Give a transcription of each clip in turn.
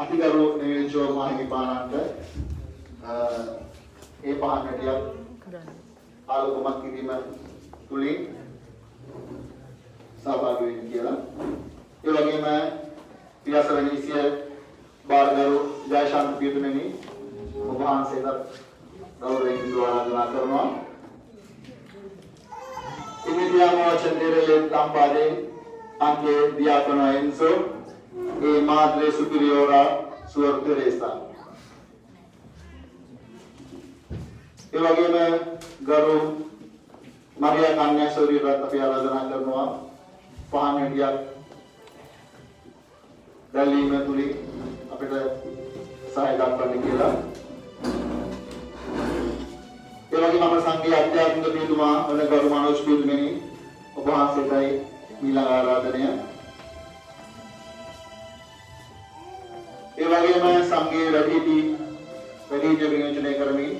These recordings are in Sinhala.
අතිගරු නියෝජ්‍ය මහිමිපාණන්ට ඒ පහන් හැටියක් ආලෝකමත් කිරීම තුලින් සහභාගී වෙන්න කියලා. ඒ වගේම පියාසරණීසිය බාරගරු ජයශාන්ත පියතුමනි ඔබ වහන්සේට ගෞරවයෙන් ආරාධනා කරනවා. Iniziamo a accendere le lampade anche diacono Enzo e madre superiora Suor Teresa. ඒ වගේම ගරු මරියා කන්‍යාසෝරියට අපි ආරාධනා කරනවා පහන් හැටියක් දැල්වීම තුලින් අපිට සහාය දක්වන්න කියලා. ඒ වගේම අපේ සංඝයේ අධ්‍යාත්මික පියතුමා වන ගරු මනෝජ් පියතුමනි ඔබ වහන්සේටයි ඊළඟ ආරාධනය. ඒ වගේම සංඝයේ වැඩිහිටි විනෝචනය කරමින්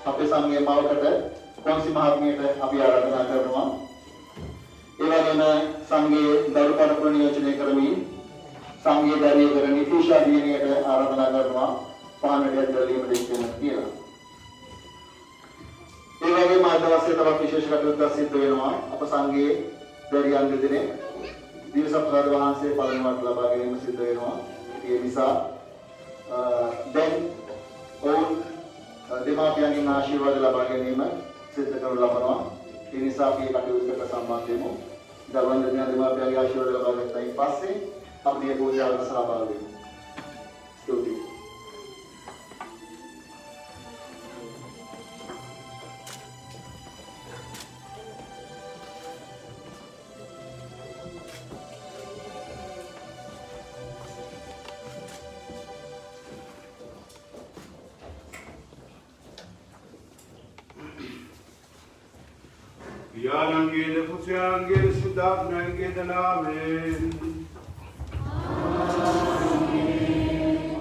අපේ සංඝයේ මවකට කොන්සි මහත්මියට අපි ආරාධනා කරනවා. ඒ වගේම සංඝයේ දරුපඩ ප්‍රනියෝජනය කරමින් සංඝයේ දරිය කර නිතිෂා දිනියට ආරාධනා කරනවා පහනට දැල්වීම දෙන්න කියලා. ඒ වගේම අද දවසේ තවත් විශේෂ කටයුත්තක් සිද්ධ වෙනවා. අප සංඝයේ දරියන් දෙදෙනේ දිවසප්‍රාද වහන්සේ පළමුවට ලබා ගැනීම සිද්ධ වෙනවා. ඒ නිසා දැන් ඔවුන් දෙමාපියන්ගෙන් ආශිර්වාද ලබා ගැනීම සිද්ධ කරනු ලබනවා. ඒ නිසා අපි කටයුත්තට සම්බන්ධ වෙමු. දරුවන් දෙදෙනා දෙමාපියන්ගේ ආශිර්වාද ලබා ගත්තයින් පස්සේ අපි මේ පූජාවට සහභාගී වෙමු. ස්තුතියි. Yanangede fusyangede siddhabnangede namen.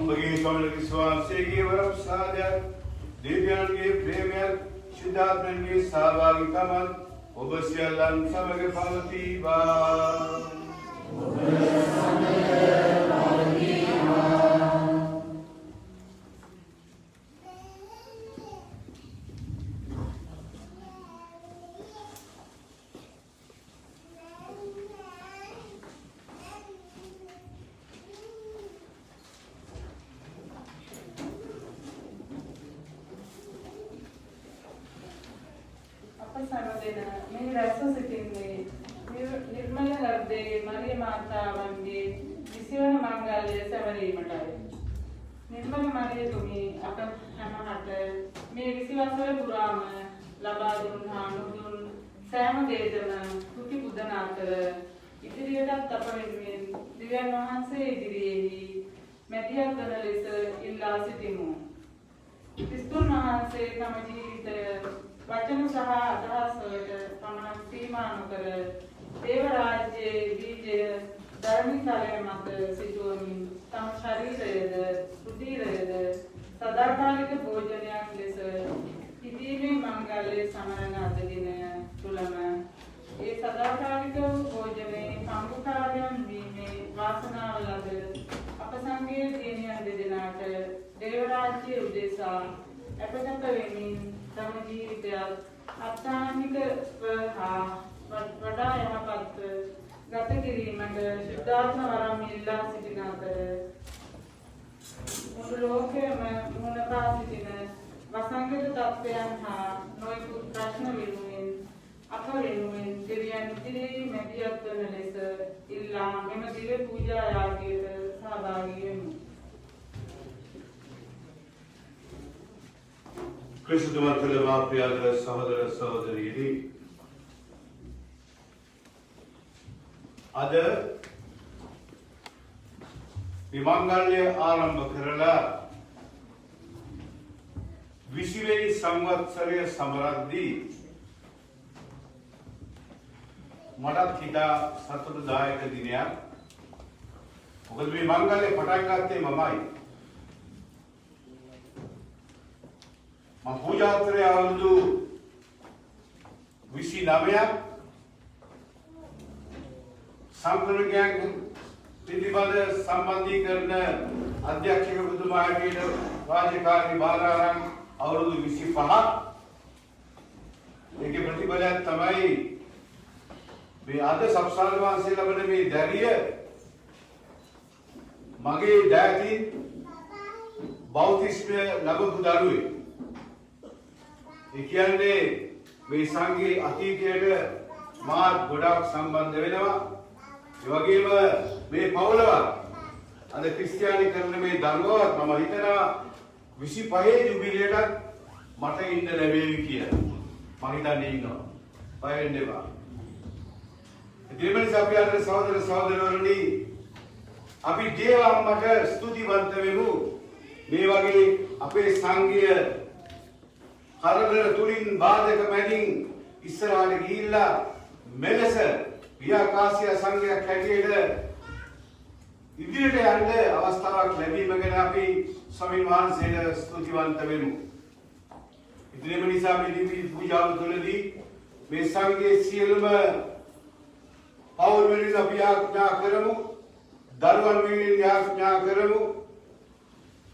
Bagi swami swasege varam sadya divyange premya siddhabnange sahbagikaman obasyalan samage bhavati va. निर्मल हृदय मरिय मातावंगे विश्वන මංගල්‍ය සැවරීමටයි. निर्मल මරිය තුමි අප හැමහට මේ 20 වසර පුරාම ලබා දුන් හා නුදුන් සෑම දෙයකම කුටි පුදන අතර ඉදිරියටත් අප වෙනුවෙන් දිව්‍යන් වහන්සේ ඉදිරියේහි මැදිහත් වන ලෙස ඉල්ලා සිටිමු. ක්‍රිස්තුන් වහන්සේ තම ජීවිතය වචන සහ අදහස් වලට පමණක් සීමා නොකර දේව රාජ්‍යයේ බීජය ධර්මිකලය මත සිටුවමින් තම ශරීරයද කුටීරයද සදාකාලික භෝජනයක් ලෙස පිදීමේ මංගල්‍ය සමරන අද දිනය තුළම ඒ සදාකාලික වූ භෝජනයේ සම්පූර්ණයෙන් වීමේ වාසනාව ලැබ අප සංඝයේ දිනියන් දෙදෙනාට දේව රාජ්‍යයේ උදෙසා අපගත වෙමින් තම ජීවිතයත් අත්තානික හා වඩා යහපත් ගත කිරීමට ශුද්ධාත්ම වරම් ඉල්ලා සිටින අතර මුළු ලෝකයේම මුහුණපා සිටින වසංගත තත්ත්වයන් හා නොයෙකුත් ප්‍රශ්න වෙනුවෙන් අප වෙනුවෙන් දෙවියන් ඉදිරියේ මැදිහත් වන ලෙස ඉල්ලා මෙම දිව්‍ය පූජා යාගයට සහභාගී වෙමු. Krishnamatala Mahapriyada Sahodara Sahodariyi Ada Vimangalya ආරම්භ කරලා 20 වෙනි සංවත්සරය සමරද්දී මටත් හිතා සතුටුදායක දිනයක්. මොකද මේ මංගල්‍ය පටන් ගත්තේ මමයි. මම පූජාත්‍රය අවුරුදු 29ක් සංක්‍රමණයන් පිළිබඳ සම්බන්ධීකරණ අධ්‍යක්ෂකතුමාට රාජකාරී බාර අරන් අවුරුදු 25ක් ඒකේ ප්‍රතිඵලයක් තමයි මේ අද සබ්සාර වාසී ලබන මේ දැරිය මගේ දෑතින් බෞද්ධිස්මය ලැබපු දරුවේ. ඒ කියන්නේ මේ සංඝයේ අතීතයට මාත් ගොඩාක් සම්බන්ධ වෙනවා. ඒ වගේම මේ පවුලවත් අද ක්‍රිස්තියානීකරණ මේ දරුවවත් මම හිතනවා 25 ජුබිලියටත් මට ඉන්න ලැබෙවි කියලා. මම හිතන්නේ ඉන්නවා. බය වෙන්න එපා. දෙමළ සභ්‍යයන්ට සහෝදර සහෝදරවරුනි අපි දේව අම්මට ස්තුතිවන්ත වෙමු. මේ වගේ අපේ සංඝය කරදර තුලින් බාධක මැදින් ඉස්සරහට ගිහිල්ලා මෙලෙස වියාකාශය සංඝයක් හැටියට ඉදිරියට යන්න අවස්ථාවක් ලැබීම ගැන අපි ස්වාමීන් වහන්සේට ස්තුතිවන්ත වෙමු. ඉදිරියම නිසා මේ දිවි පූජාව තුළදී මේ සංඝයේ සියලුම පවුල් වෙනින් අපි යාඥා කරමු. දරුවන් වෙනින් යාඥා කරමු.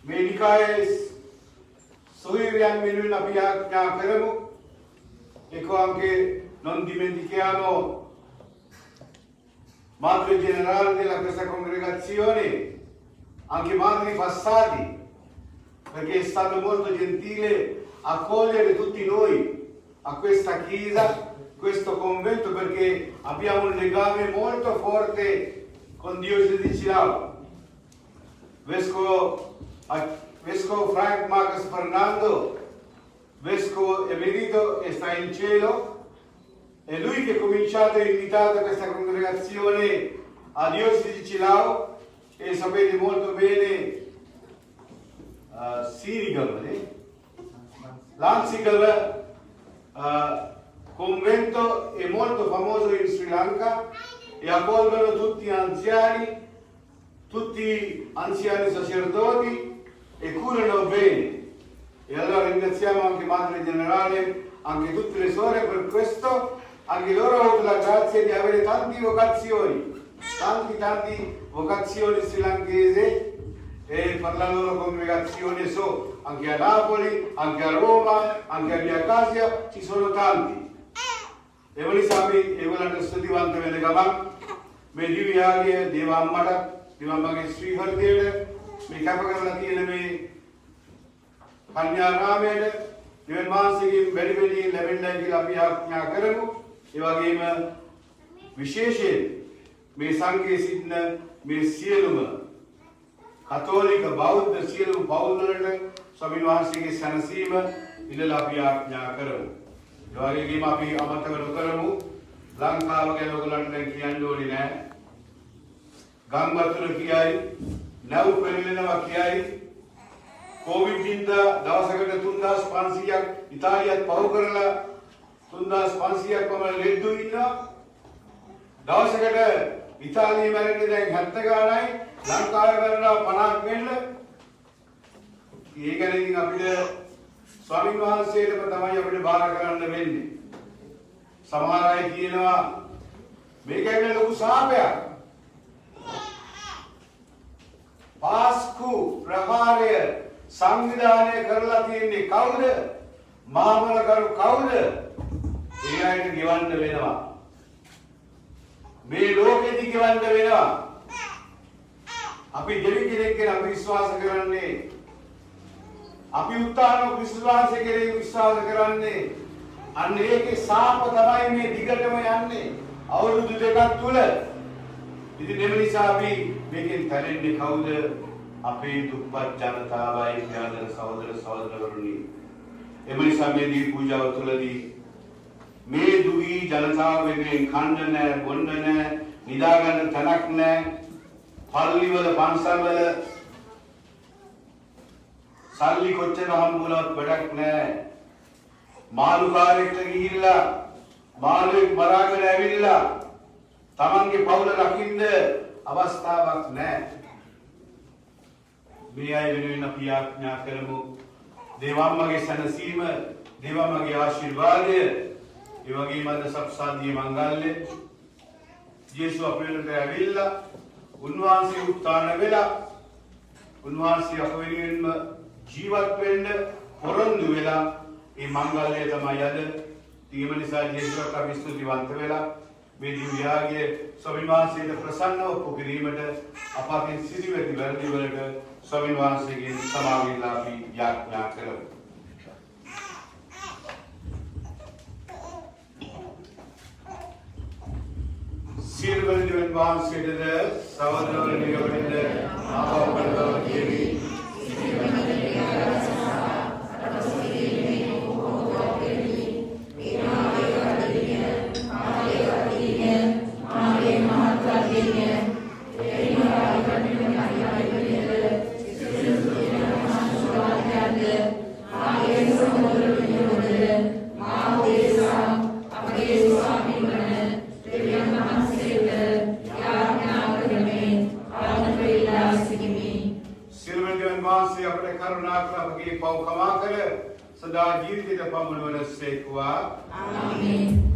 මේ නිකායේ සොයුරියන් වෙනුවෙන් අපි යාඥා කරමු. ecco anche non dimentichiamo Madre Generale della questa congregazione, anche madri passati, perché è stato molto gentile accogliere tutti noi a questa chiesa, questo convento, perché abbiamo un legame molto forte con Diocesi di Silao. Vescovo Frank Marcos Fernando, vescovo emerito, e sta in cielo. È lui che ha cominciato e invitato questa congregazione a Diocesi di Silao, e sapete molto bene l'Ansigal convento è molto famoso in Sri Lanka e accolgono tutti anziani sacerdoti e curano bene. E allora ringraziamo anche Madre Generale, anche tutte le suore per questo. Anche loro hanno avuto la grazia di avere tante vocazioni srilankesi, e per la loro congregazione anche a Napoli, anche a Roma, anche a Via Casia ci sono tanti. E voi sapete, e vogliono studiare bene gamma, me diviaghe, deva ammata, deva magari sfigardere, me capacarla tiene me කන්‍යාරාමයේ නිවන් මාසිකේ බැරි වෙලී ලැබෙන්නයි කියලා අපි ආඥා කරමු. ඒ වගේම විශේෂයෙන් මේ සංඝයේ සිටින මේ සියලුම කතෝලික බෞද්ධ සියලුම පවුල් වලට ස්වාමීන් වහන්සේගේ සැනසීම ඉල්ලලා අපි ආඥා කරමු. ඒ වගේම අපි අමතක නොකරමු ලංකාව ගැන ඔයගොල්ලන්ට දැන් කියන්න ඕනේ නැහැ. ගම් වතුර කියයි, නැව් පෙරලෙනවා කියයි, कोविड जिंदा दवसකට 3500ක් ඉතාලියත් පහු කරලා 3500ක් පමණ ලෙඩ්ඩු ඉන්නවා. දවසකට ඉතාලියේ මැරෙන්නේ දැන් 70 ගානයි, ලංකාවේ මැරෙනවා 50ක් වෙන්න. ඒක ගැන ඉතින් අපිට ස්වාමීන් වහන්සේටම තමයි අපිට බාර කරන්න වෙන්නේ. සමහර අය කියනවා මේක ඇවිල්ලා ලොකු සාපයක්. පාස්කු ප්‍රහාරය සංවිධානය කරලා තියෙන්නේ කවුද? මහමලකරු කවුද? ඒ අයට ගෙවන්න වෙනවා. මේ ලෝකෙදි ගෙවන්න වෙනවා. අපි දෙවි කෙනෙක් ගැන අපි විශ්වාස කරන්නේ. අපි උත්තාන විශ්වාස කෙරෙහි විශ්වාස කරන්නේ. අන්න ඒකේ සාප තමයි මේ දිගටම යන්නේ. අවුරුදු දෙකක් තුල. ඉතින් මේ නිසා අපි මේකෙන් තැරෙන්නේ කවුද? අපේ දුප්පත් ජනතාවයි ඥාන සහෝදර සහෝදරවරුනි. එම නිසා මේ දී පූජාව තුළදී මේ දුගී ජනතාව වෙනුවෙන් කන්න නැහැ, බොන්න නැහැ, නිදා ගන්න තැනක් නැහැ, පල්ලිවල පන්සල්වල සල්ලි කොච්චර හම්බුණත් වැඩක් නැහැ. මාළුකාරයෙක්ට ගිහිල්ලා මාළුවෙක් මරාගෙන ඇවිල්ලා තමන්ගේ පවුල රකින්න අවස්ථාවක් නැහැ. මේ අය වෙනුවෙන් අපි ආඥා කරමු. දේවම්මගේ සැනසීම, දේවම්මගේ ආශිර්වාදය, ඒ වගේම අද සප්සාදී මංගල්‍ය යේසු අපේ වෙනුවට ඇවිල්ලා උන්වහන්සේ උත්ථාන වෙලා උන්වහන්සේ අප වෙනුවෙන්ම ජීවත් වෙන්න පොරොන්දු වෙලා මේ මංගල්‍යය තමයි අද. ඊම නිසා ජේසුස්ට අපි ස්තුතිවන්ත වෙලා මේ දිව්‍යාගයේ ස්වාමීන් වහන්සේට ප්‍රසන්නව ඔප්පු කිරීමට අප අතින් සිදුවෙති වැරදි වලට ස්වාමීන් වහන්සේගෙන් සමාව ඉල්ලා අපි යාඥා කරමු. සියලුම වහන්සේටද සහෝදරවරුන්ට ආපවරව කියමි. सदा जीवित पमुन सेकुआ आमीन.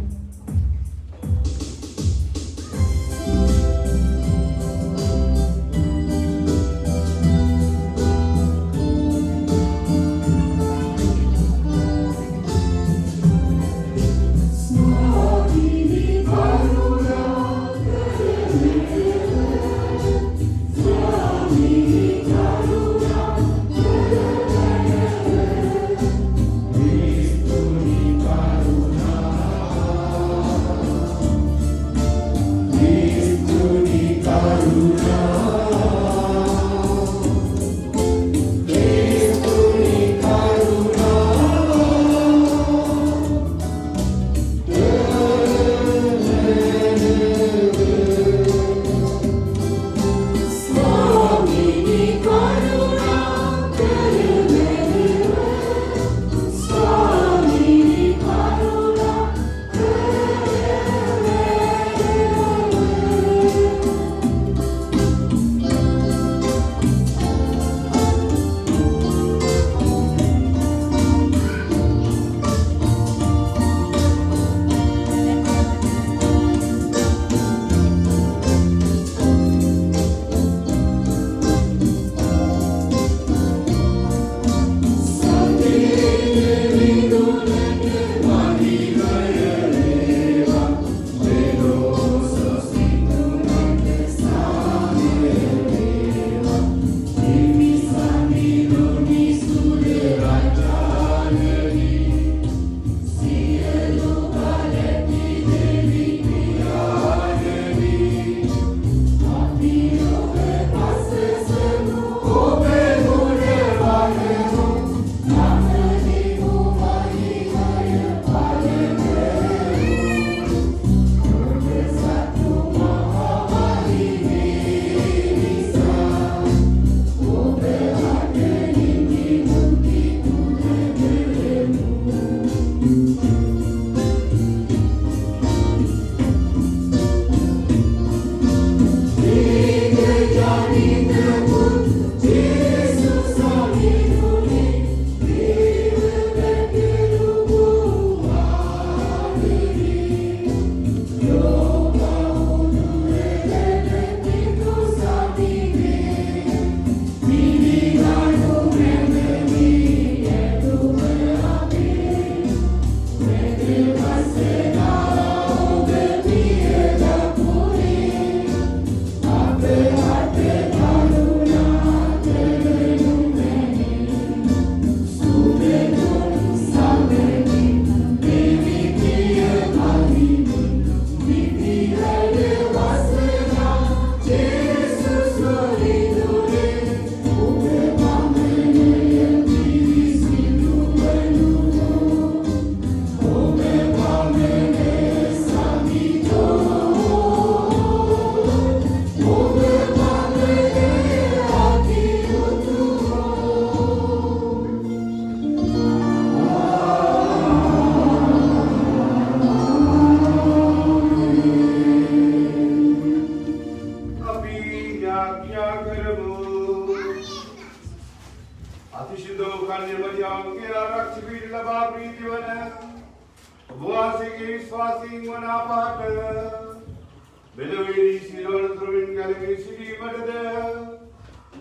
බෙදවේදී සිරවනතුරුමින් ගැලවී සිටීමටද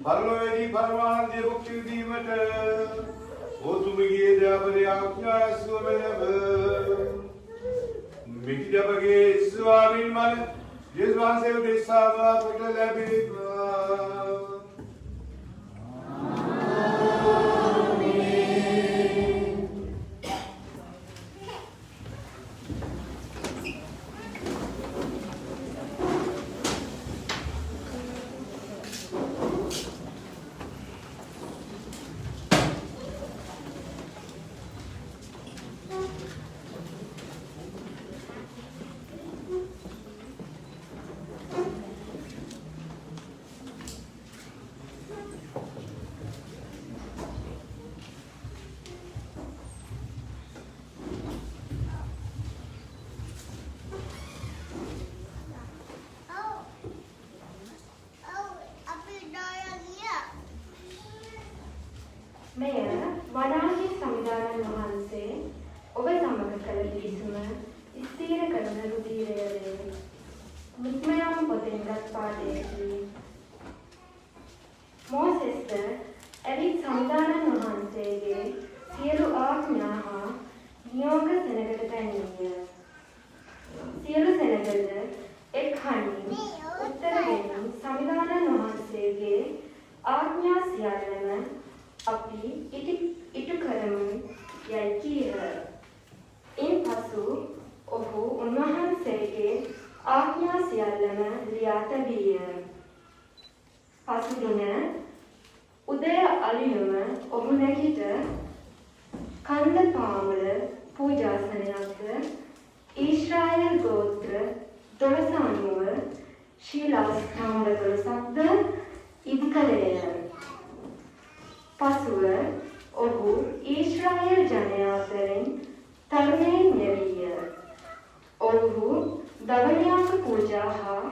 පරලොවේදී පරමානන්දය භුක්ති විඳීමට ඔතුමගේ දයාබලයේ ආඥා ඇසුව ලැබ මිහිඳ අපගේ ස්වාමීන් වහන්සේ යේසුස් වහන්සේ උදෙසාම අපට ලැබේවා. මෙය වඩාහි සංවිධානන් වහන්සේ ඔබ සමග කළ කිසිම ස්ථීර කරන රුධිරය වේ. මුත්මයම් පොතෙන් ගත් පාඩයකි. මෝසෙස්ට එවිට සංවිධානන් වහන්සේගේ සියලු ආඥා හා නියෝග සෙනගට පැමිණිය. සියලු සෙනගද එක් හඬින් උත්තර දෙමින් සංවිධානන් වහන්සේගේ ආඥා සියල්ලම අපි ඉටු කරමු යයි කීහ. ඉන්පසු ඔහු උන්වහන්සේගේ ආඥා සියල්ලම ලියා තැබීය. පසුදින උදය අලියම ඔහු නැගිට කන්ද පාමුල පූජාසනයක්ද ඊශ්‍රායල් ගෝත්‍ර 12 අනුව ශීලාස්ථාන 12ක්ද ඉදි කළේය. පසුව ඔහු ඊශ්‍රායල් ජනයා අතරින් තරුණයින් යෙවිය. ඔහු දවනයාක පූජා හා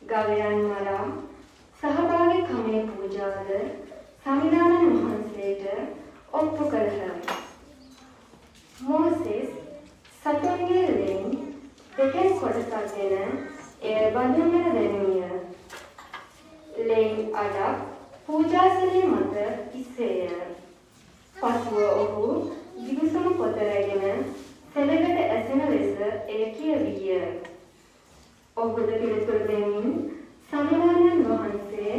ගවයන් මරා සහභාගීකමේ පූජාද සංවිධානන් වහන්සේට ඔප්පු කළහ. මෝසෙස් සතුන්ගේ ලෙන් දෙකෙන් කොටසක්ගෙන එය බඳුන්වන දැනුමිය. ලෙන් අඩක් පූජාසනය මත ඉස්සේය. පසුව ඔහු ගිවිසුම පොත රැගෙන සෙනගට ඇසෙන ලෙස එය කියවිය. ඔහුද පිළිතුරු දෙමින් සංවිධානන් වහන්සේ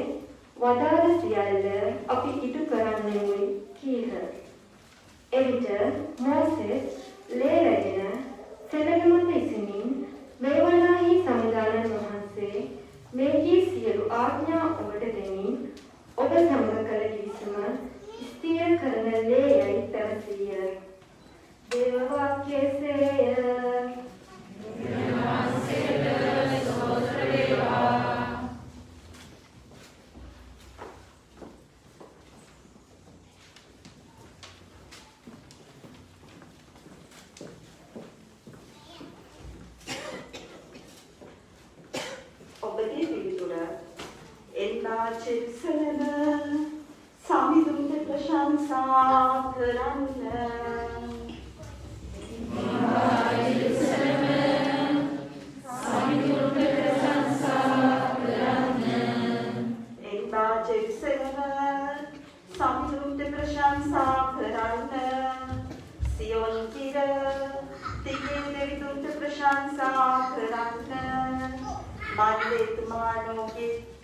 වදාළ සියල්ල අපි ඉටු කරන්නෙමුයි කීහ. එවිට මෝසෙස් ලේ රැගෙන සෙනග මත ඉසිමින් මෙවනාහි සංවිධානන් වහන්සේ මේ කී සියලු ආඥා ඔබට දෙමින් ඔබ සමග කළ කිවිසුම ස්ථීර කරන ලේ යයි පැවසීය. දේව වාක්‍යයේය. ඔබගේ පිළිතුර එල්ලා චෙක්සලන සමිඳුන්ට ප්‍රශංසා කරන්න. එල්ලා චෙක්සලන සමිඳුන්ට ප්‍රශංසා කරන්න. සියොන් කිර තිගේ දෙවිඳුන්ට ප්‍රශංසා කරන්න.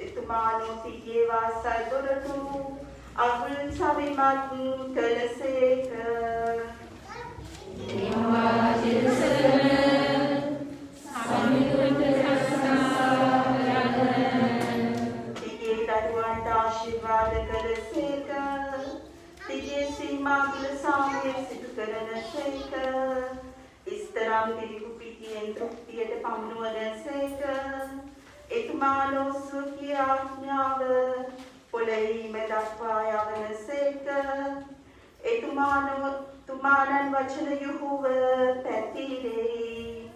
එතුමානෝ තිගේ වාසල් දොරටු අගුල් සවිමත් කළසේක. තිගේ දරුවන්ට ආශිර්වාද කළසේක. තිගේ සීමාගුල සාමය සිදු කරනසේක. ඉස්තරම් පිළිකු පිටියෙන් තෘප්තියට පමුණුවනසේක. එතුමානෝ සුඛී ආඥාව පොළෙහිම දක්වා යවනසේක. එතුමානෝ තුමානන් වචන යුහුව පැතිරෙයි.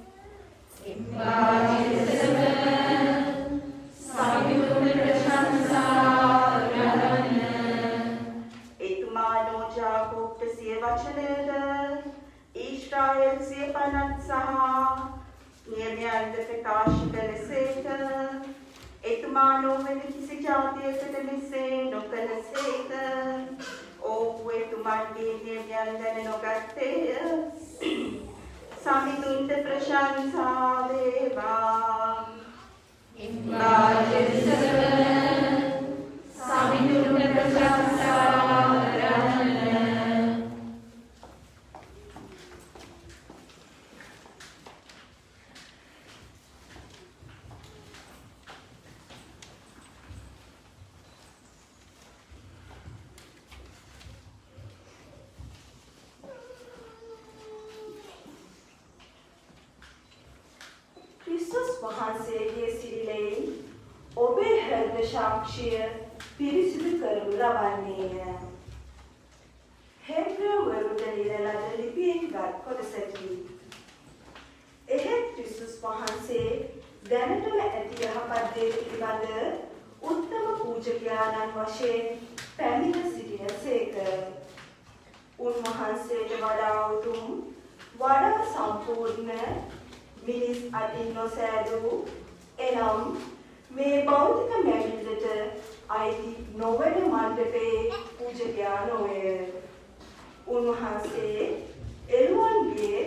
එතුමානෝ ජාකෝබ්ට සිය වචනයද ඊශ්‍රායල් සිය පනත් සහ නියමයන්ද ප්‍රකාශ කළසේක. නොවන කිසි ජාතියකට මෙසේ නොකළසේක. ඔව්හු එතුමන්ගේ නියමයන් දැන නොගත්තේය. සමිඳුන්ට ප්‍රශංසා වේවා. සමිඳුන්ට ප්‍රශංසා කරන්න. ක්‍රිස්තුස් වහන්සේගේ සිරිලෙන් ඔබේ හෘද සාක්ෂිය පිරිසිදු කරනු ලබන්නේය. හෙබ්‍රවරුන්ට ලියන ලද ලිපියෙන් ගත් කොටසකි. එහෙත් ක්‍රිස්තුස් වහන්සේ දැනටම ඇති යහපත් දේ පිළිබඳ උත්තම පූජකයාණන් වශයෙන් පැමිණ සිටිනසේක. උන්වහන්සේට වඩා උතුම් වඩා සම්පූර්ණ මිනිස් අතින් නොසෑදූ එනම් මේ භෞතික මැවිල්ලට අයිති නොවන මණ්ඩපයේ පූජකයා නොවේ. උන්වහන්සේ එළුවන්ගේ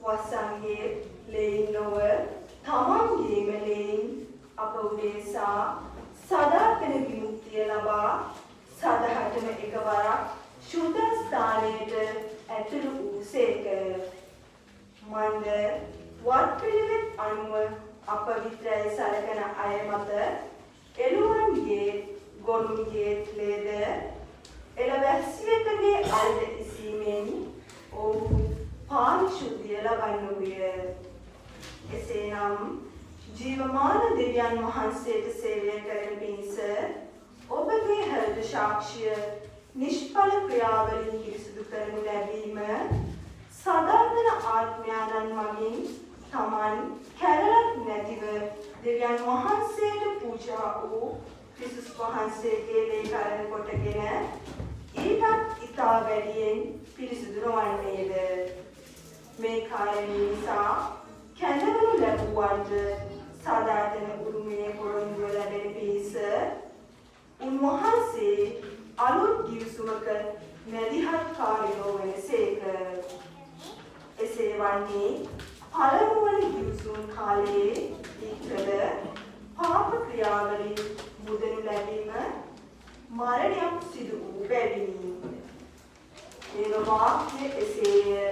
වස්සන්ගේ ලෙයින් නොව තමන්ගේම ලෙයින් අප උදෙසා සදාතන විමුක්තිය ලබා සදහටම එකවරක් ශුද්ධ ස්ථානයට ඇතුළු වූසේක. මන්ද වත් පිළිවෙත් අනුව අපවිත්‍රය සලකන අය මත එළුවන්ගේ ගොනුන්ගේ ලේද එළවැස්සියකගේ අල්ද ඉසීමෙන් ඔවුහු පාරිශුද්ධිය ලබන්නේය. එසේනම් ජීවමාන දෙවියන් වහන්සේට සේවය කරන පිණිස ඔබගේ හෘද සාක්ෂිය නිෂ්ඵල ක්‍රියාවලින් පිරිසිදු කරනු ලැබීම සදාතන ආත්මයන්න් මගින් තමන් කැලලක් නැතිව දෙවියන් වහන්සේට පූජා වූ ක්‍රිස්තුස් වහන්සේගේ ලේකරණ කොටගෙන ඊටත් ඉතා වැඩියෙන් පිරිසිදු නොවන්නේද. මේ කාරණේ නිසා කැඳවනු ලැබුවන්ට සදාතන උරුමයේ පොරොන්දුව ලැබෙන පිණිස උන්වහන්සේ අලුත් ගිවිසුමක මැදිහත්කාරයෝ වනසේක. එසේ වන්නේ පළමුවන ගිවිසුම් කාලයේ ඉක්කල පාප ක්‍රියාවලින් මුදනු ලැබීම මරණයක් සිදු වූ බැවිනි. දේව වාක්‍ය එසේය.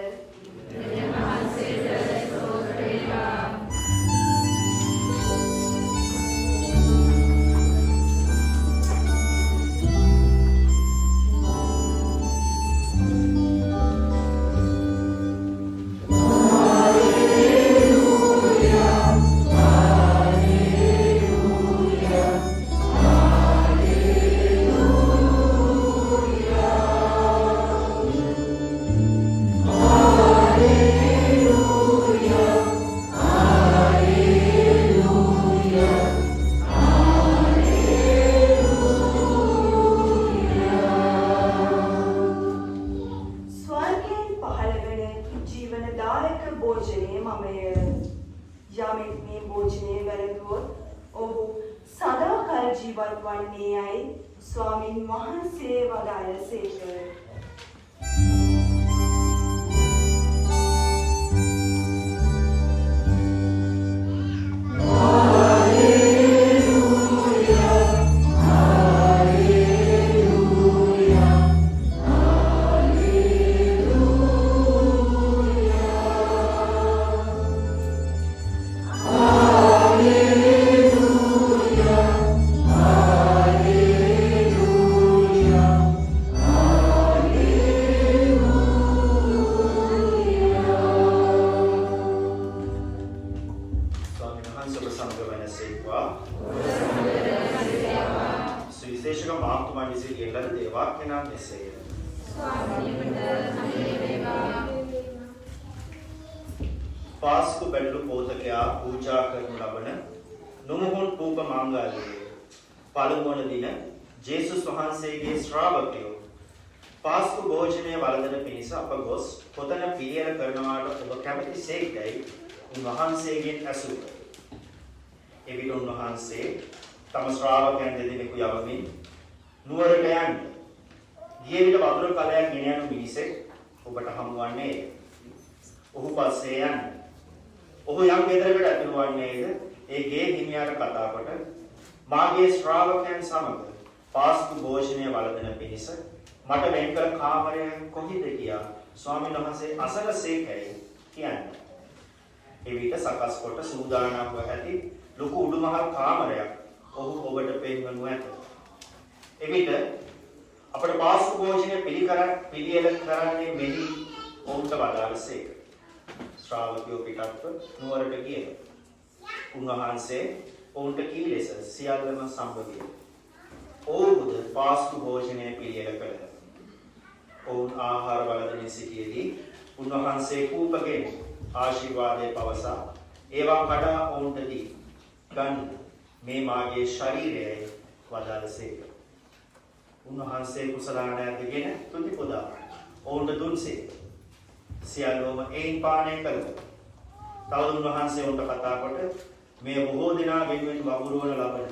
පාස්කු බැටළු පෝතකයා පූජා කරනු ලබන නොමුහුන් පූප මංගල්‍යය පළමුවන දින ජේසුස් වහන්සේගේ ශ්‍රාවකයෝ පාස්කු භෝජනය වළඳන පිණිස අප ගොස් කොතන පිළියෙල කරනවාට ඔබ කැමති සේක්දැයි උන්වහන්සේගෙන් ඇසූහ. එවිට උන්වහන්සේ තම ශ්‍රාවකයන් දෙදෙනෙකු යවමින් නුවරට යන්න. ගිය විට වතුර කලයක් ගෙන යන මිනිසෙක් ඔබට හමුවන්නේය. ඔහු පස්සේ යන්න. ඔහු යම් ගෙදරකට ඇතුළු වන්නේද ඒ ගේ හිමියාට කතා කොට මාගේ ශ්‍රාවකයන් සමග පාස්කු භෝජනය වළඳන පිණිස මට වෙන් කළ කාමරය කොහිද කියා ස්වාමීන් වහන්සේ අසලසේකයි කියන්නේ. එවිට සකස් කොට සූදානම්ව ඇති ලොකු උඩුමහල් කාමරයක් ඔහු ඔබට පෙන්වනු ඇත. එවිට අපට පාස්කු භෝජනය පිළියෙල කරන්නේ මෙහි ඔවුන්ට වදාළසේක. ශ්‍රාවකයෝ පිටත්ව නුවරට ගියහ. උන්වහන්සේ ඔවුන්ට කී ලෙස සියල්ලම සම්බන්ධය. ඔවුන්ද පාස්කු භෝජනය පිළියෙල කළහ. ඔවුන් ආහාර වළඳමින් සිටියේදී උන්වහන්සේ කූපගෙන ආශිර්වාදයේ පවසා ඒවා කඩා ඔවුන්ට දී ගන්න මේ මාගේ ශරීරයයි වදාළසේක. උන්වහන්සේ කුසලානයන්ගෙන තුති පුදා ඔවුන්ට දුන්සේ. සියල්ලෝම එයින් පානය කළහ. තවද උන්වහන්සේ ඔවුන්ට කතා කොට මේ බොහෝ දෙනා වෙනුවෙන් වගුරුවන ලබන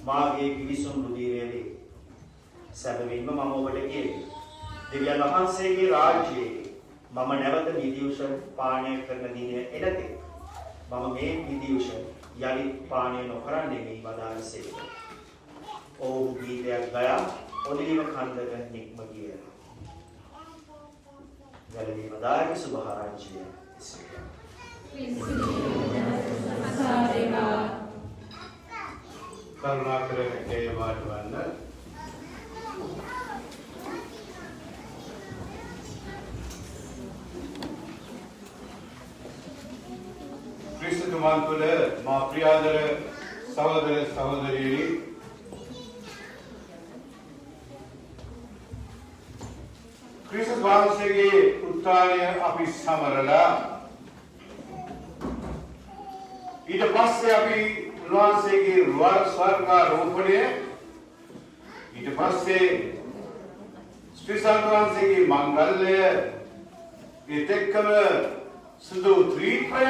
මාගේ කිවිසුම් රුධිරය වේ. සැබවින්ම මම ඔබට කියමි. දෙවියන් වහන්සේගේ රාජ්‍යයේ මම නැවත නිදියුෂ පානය කරන දිනය එනතෙක් මම මේ නිදියුෂ යලි පානය නොකරන්නේ වදාළසේක. ඔව් ගීතයක් ගයා ඔලිව කන්දක නික්ම ගියහ. ගැලවීම දායක සුභාරංචිය එසේය. කරුණාකර ඒ වාඩිවන්න. ක්‍රිස්තුතුමන් තුළ මා ප්‍රියාදර සහෝදර සහෝදරියනි, ක්‍රිස්තුස් වහන්සේගේ උත්ථානය අපි සමරලා ඊට පස්සේ අපි උන්වහන්සේගේ ස්වර්ගාරෝපණය, ඊට පස්සේ ශ්‍රී වහන්සේගේ මංගල්‍ය, ඒත් එක්කම සුදු ත්‍රිත්වය,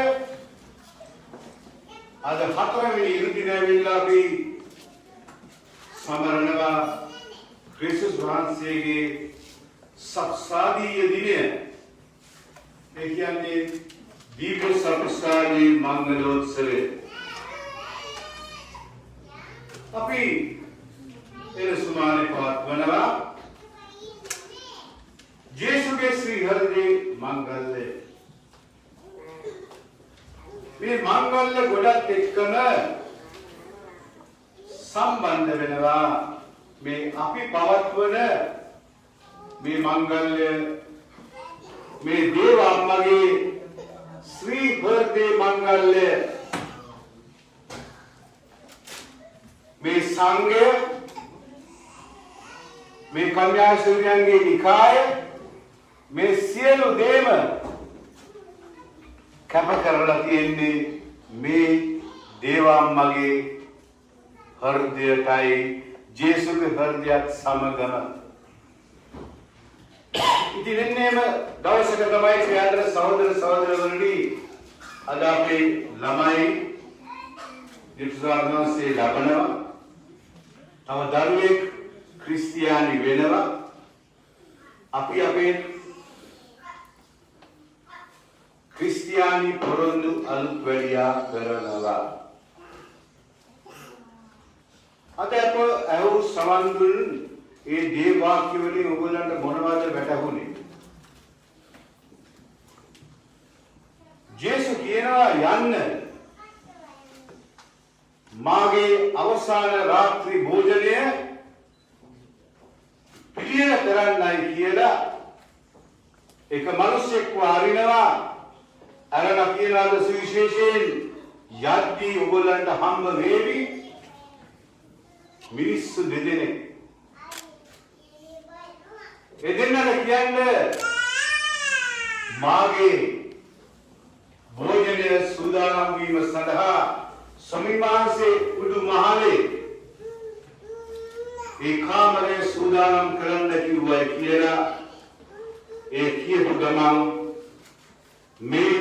අද හතරවෙනි ඉරුදින ඇවිල්ලා අපි සමරනවා ක්‍රිස්තුස් වහන්සේගේ සත්සාදීය දිනය. ඒ කියන්නේ දීප සප්‍රසාරී මංගලෝත්සවය. අපි එන සුමානේ පවත්වනවා ජේසුගේ ශ්‍රී හෘදේ මංගල්‍ය. මේ මංගල්‍ය ගොඩක් එක්කම සම්බන්ධ වෙනවා මේ අපි පවත්වන මේ මංගල්‍ය, මේ දේව අම්මගේ ශ්‍රී හෘදේ මංගල්‍ය, මේ සංඝය, මේ කන්‍යාසූරියන්ගේ නිකාය, මේ සියලු දේම කැප කරලා තියෙන්නේ මේ දේව අම්මගේ හෘදයටයි, ජේසුගේ හෘදයත් සමගම. ඉතින් එන්නේම දවසක තමයි ප්‍රියතර සහෝදර සහෝදරවරුනි, අද අපේ ළමයි දිව්‍යස්වර්ගාංශේ ලබනවා. තම දරුවෙක් ක්‍රිස්තියානි වෙනවා. අපි අපේ ක්‍රිස්තියානි පොරොන්දු අලුත් වැඩියා කරනවා. අද අප ඇහු සවන් දුන් ඒ දේව වාක්‍ය වලින් ඔයගොල්ලන්ට මොනවද වැටහුනේ? ජේසු කියනවා යන්න මාගේ අවසාන රාත්‍රී භෝජනය පිළියෙල කරන්නයි කියලා එක මිනිසෙක්ව අරිනවා. අරලා කියලාද සුවිශේෂයෙන් යද්දී ඔයගොල්ලන්ට හම්බ වේවි මිනිස්සු දෙදෙනෙක්. එදෙන්නට කියන්නේ මාගේ භෝජනය සූදානම් වීම සඳහා සමිමාංශේ උඩු මහලේ ඒ කාමරය සූදානම් කරන්න කිව්වයි කියලා ඒ කියපු ගමන් මේ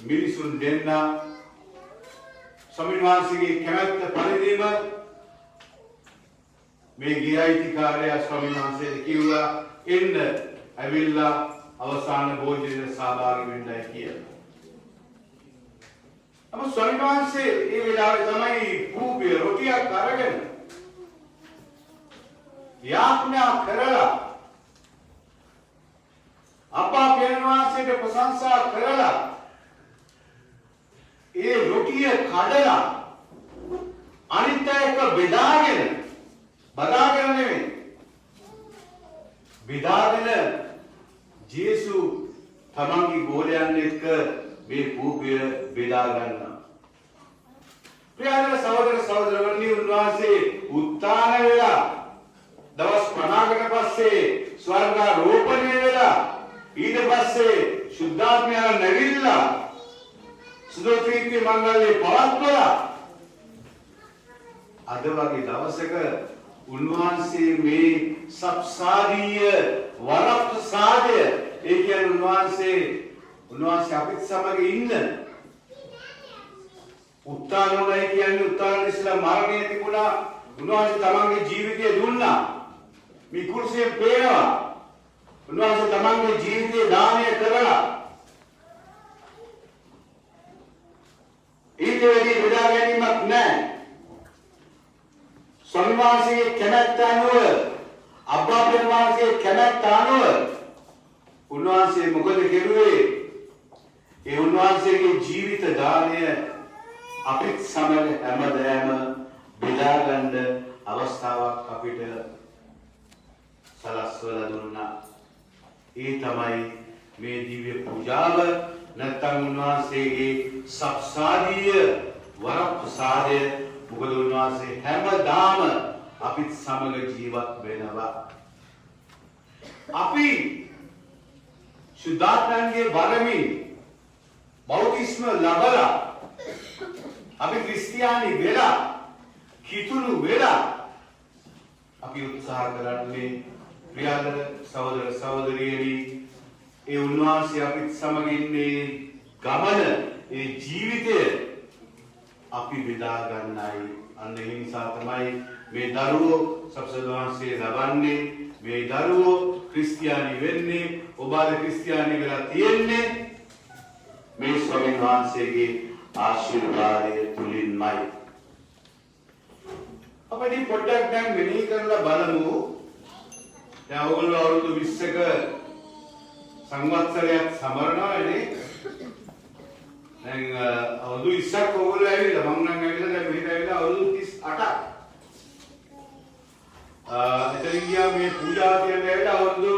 මිනිසුන් දෙන්න සමිමාංශගේ කැමැත්ත පරිදිම මේ ගියයිතිකාරයා ස්වාමීන් වහන්සේට කිව්වා එන්න ඇවිල්ලා අවසාන භෝජනයේ සහභාගී වෙන්නයි කියලා. නමුත් ස්වාමීන් වහන්සේ ඒ වෙලාවේ තමයි පූපේ රොටියක් අරගෙන යාඥා කරලා අපා පියනවාසයට ප්‍රශංසා කරලා ඒ රොටිය කඩලා අනිත් එක බෙදාගෙන නෙමෙයි බෙදාගෙන ජේසු තමන්ගේ ගෝලයන් එක්ක මේ පූපය බෙදා ගන්නවා. ප්‍රියයන් සහෝදර සහෝදරවරුනි උන්වහන්සේ උත්ථාන වෙලා දවස් 50කට පස්සේ ස්වර්ගාරෝපණය වෙලා ඊට පස්සේ සුද්ධාත්මය නැවිලා සුදෝත්‍රිත්‍ය මංගල්‍ය පවත්වලා අද වගේ දවසක උන්වහන්සේ මේ සප්සාදීය වරප්‍රසාදය ඒ කියන්නේ උන්වහන්සේ අපිත් සමග ඉන්න උත්තානෝලයි කියන්නේ උත්තාන ඉස්සලා මරණය තිබුණා උන්වහන්සේ තමන්ගේ ජීවිතය දුන්නා මේ කුරුසියෙන් පේනවා උන්වහන්සේ තමන්ගේ ජීවිතය දානය කරලා ඊට වැඩි විඩා ගැනීමක් නැහැ. ස්වාමීන් කැමැත්ත අනුව අබ්බාපෙන් වහන්සේ කැමැත්ත අනුව උන්වහන්සේ මොකද කෙරුවේ? ඒ උන්වහන්සේගේ ජීවිත දාණය අපිත් සමග හැමදාම බෙදා ගන්න අවස්ථාවක් අපිට සලස්වලා දුන්නා. ඒ තමයි මේ දිව්‍ය පූජාව නැත්නම් උන්වහන්සේගේ සප්සාදීය වරප්‍රසාදය. මොකද උන්වහන්සේ හැමදාම අපිත් සමග ජීවත් වෙනවා. අපි සුද්ධාත්මයන්ගේ වරමින් බෞතිස්ම ලබලා අපි ක්‍රිස්තියානි වෙලා කිතුණු වෙලා අපි උත්සාහ කරන්නේ ප්‍රියතර සහෝදර සහෝදරියනි ඒ උන්වහන්සේ අපිත් සමග ඉන්නේ ගමන ඒ ජීවිතය අපි බෙදා ගන්නයි. අන්න ඒ නිසා තමයි මේ දරුවෝ සබ්සදවහන්සේ ලබන්නේ මේ දරුවෝ ක්‍රිස්තියානි වෙන්නේ ඔබ අද ක්‍රිස්තියානි වෙලා තියෙන්නේ මේ ස්වාමීන් වහන්සේගේ ආශිර්වාදය තුලින්මයි. අපි පොඩ්ඩක් දැන් මෙනෙහි කරලා බලමු. දැන් ඔයගොල්ලෝ අවුරුදු 20ක සංවත්සරයක් සමරනවානේ. දැන් අවුරුදු 20ක් ඔයගොල්ලෝ ඇවිල්ලා මම නම් ඇවිල්ලා දැන් මෙහෙට ඇවිල්ලා අවුරුදු 38ක්. එතනින් ගියා මේ පූජා කියන ඇවිල්ලා අවුරුදු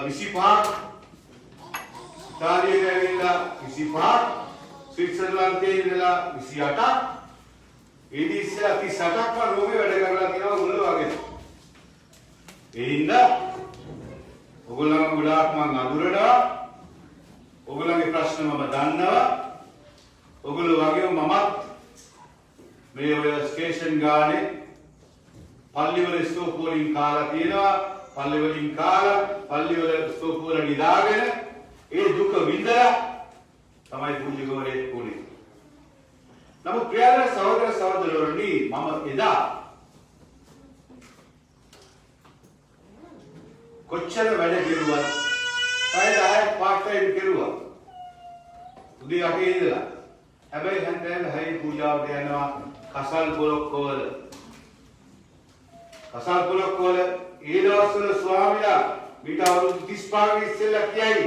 25ක්. ඉතාලියට ඇවිල්ලා 25ක්. ස්විට්සර්ලන්තයේ ඉඳලා 28ක්. ඊට ඉස්සෙල්ලා 38ක් රෝමේ වැඩ කරලා තියෙනවා ඔයගොල්ලෝ වගේ. ඒ හින්දා ඔයගොල්ලන්ව ගොඩාක් මම අඳුරනවා. ඔයගොල්ලන්ගේ ප්‍රශ්න මම දන්නවා. ඔයගොල්ලෝ වගේම මමත් මේ ඔය ස්ටේෂන් ගානේ පල්ලිවල ස්තූප වලින් කාලා තියෙනවා. පල්ලි වලින් කාලා පල්ලිවල ස්තූප වල නිදාගෙන ඒ දුක විඳලා තමයි පූජකවරයෙක් වුනේ. නමුත් ප්‍රියතර සහෝදර සහෝදරවරුනි මම එදා කොච්චර වැඩ කෙරුවත් පැය 10ක් පාර්ට් ටයිම් කෙරුවා. උදේ 8 ඉඳලා. හැබැයි හන්දෑන් 6 පූජාවට යනවා කසල් පොලොක්කවල. කසල් පොලොක්කවල ඒ දවස්වල ස්වාමීලා මීට අවුරුදු 35 ඉස්සෙල්ලා කියයි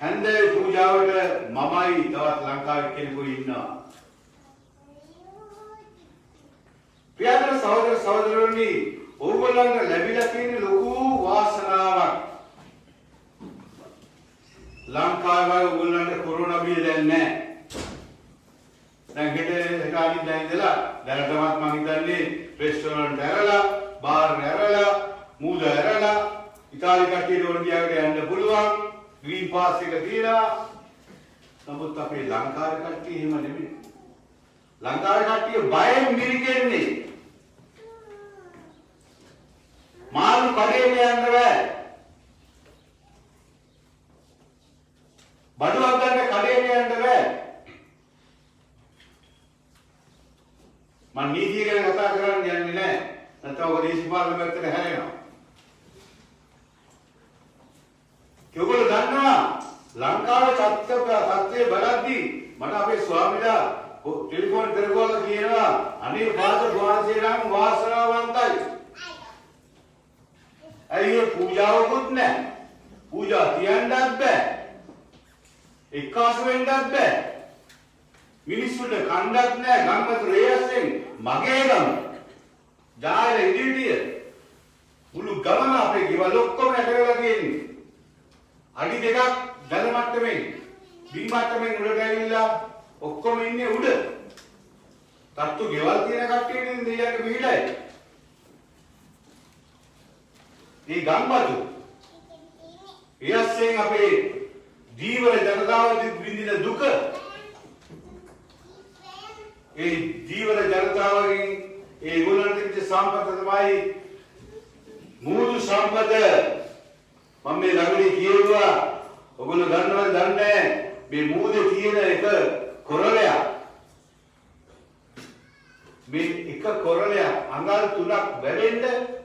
හන්දෑ පූජාවට මමයි තවත් ලංකාවේ කෙනෙකුයි ඉන්නවා. ප්‍රියතර සහෝදර සහෝදරවරුනි ඕගොල්ලන්ට ලැබිලා තියෙන ලොකු වාසනාවක්. ලංකාවේ ඕගොල්ලන්ට කොරෝනා බිය දැන් නැහැ. දැන් හෙට අනිත් දැන් ඉඳලා දැනටමත් මම හිතන්නේ රෙස්ටෝරන්ට් ඇරලා, බාර් ඇරලා, මූද ඇරලා ඉතාලි කට්ටියට ඕන ගියාකට යන්න පුළුවන්. ග්‍රීන් පාස් එක තියලා. නමුත් අපේ ලංකාවේ කට්ටිය එහෙම නෙමෙයි. ලංකාවේ කට්ටිය බයෙන් මිරිකෙන්නේ. මාළු කඩේට යන්න බෑ. බඩුවක් ගන්න කඩේට යන්න බෑ. මම නීතිය ගැන කතා කරන්න යන්නේ නැහැ. ඔක දේශපාලන පැත්තට හැරෙනවා. ඒගොල්ලෝ දන්නවා ලංකාවේ තත්ත්වය බලද්දී මට අපේ ස්වාමීලා ටෙලිෆෝන් කරගොල්ල කියනවා අනේ පාද වහන්සේ නම් වාසනාවන්තයි. අයියෝ පූජාවකුත් නැහැ. පූජා තියන්නත් බෑ. එක්කාසු වෙන්නත් බෑ. මිනිස්සුන්ට කණ්ඩක් නැහැ. ගම්පතු රේයස්ෙන් මගේ ගම. ජායල ඉදිරිය. මුළු ගමම අපේ ගෙවල් ඔක්කොම ඇටවලා තියෙන්නේ. අඩි දෙකක් ජල මට්ටමෙන් බිම් මට්ටමෙන් උඩට ඇවිල්ලා ඔක්කොම ඉන්නේ උඩ. තට්ටු ගෙවල් තියෙන කට්ටියනේ දෙයියන්ට පිළිලයි. මේ ගම්බතු එයස්යෙන් අපේ දීවර ජනතාව විඳින දුක ඒ දීවර ජනතාවගෙන් ඒගොල්ලන්ට තිබෙච්ච සම්පත තමයි මූදු සම්පත. මම මේ ළඟදී කියුවා ඔයගොල්ලෝ දන්නවද දන්නේ මේ මූදේ තියෙන එක කොරළයක්. මේ එක කොරළයක් අඟල් 3ක් වැඩෙන්න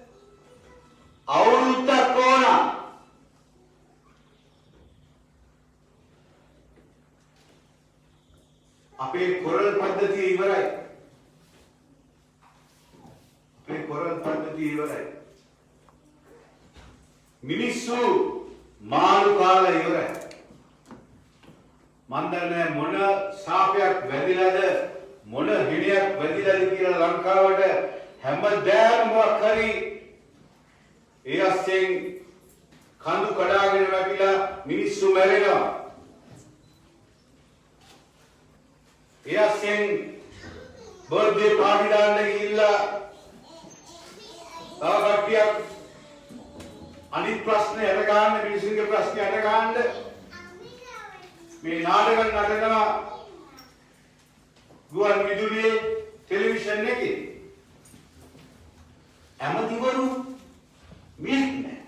අවුරුද්දක් ඕන. අපේ කොරල් පද්ධතිය ඉවරයි. අපේ කොරල් පද්ධතිය ඉවරයි. මිනිස්සු මාළු කාලා ඉවරයි. මන් දන්නේ මොන සාපයක් වැදිලාද මොන හිණයක් වැදිලාද කියලා ලංකාවට හැමදාම මොකක් හරි ඒ අස්සෙන් කඳු කඩාගෙන වැටිලා මිනිස්සු මැරෙනවා. ඒ අස්සෙන් බර්ත්ඩේ පාටි දාන්න ගිහිල්ලා තව කට්ටියක් අනිත් ප්‍රශ්නේ අර ගන්න මිනිස්සුන්ගේ ප්‍රශ්නේ අර ගන්න මේ නාටක නටනවා ගුවන් විදුලියේ ටෙලිවිෂන් එකේ ඇමතිවරු මියක් නෑ.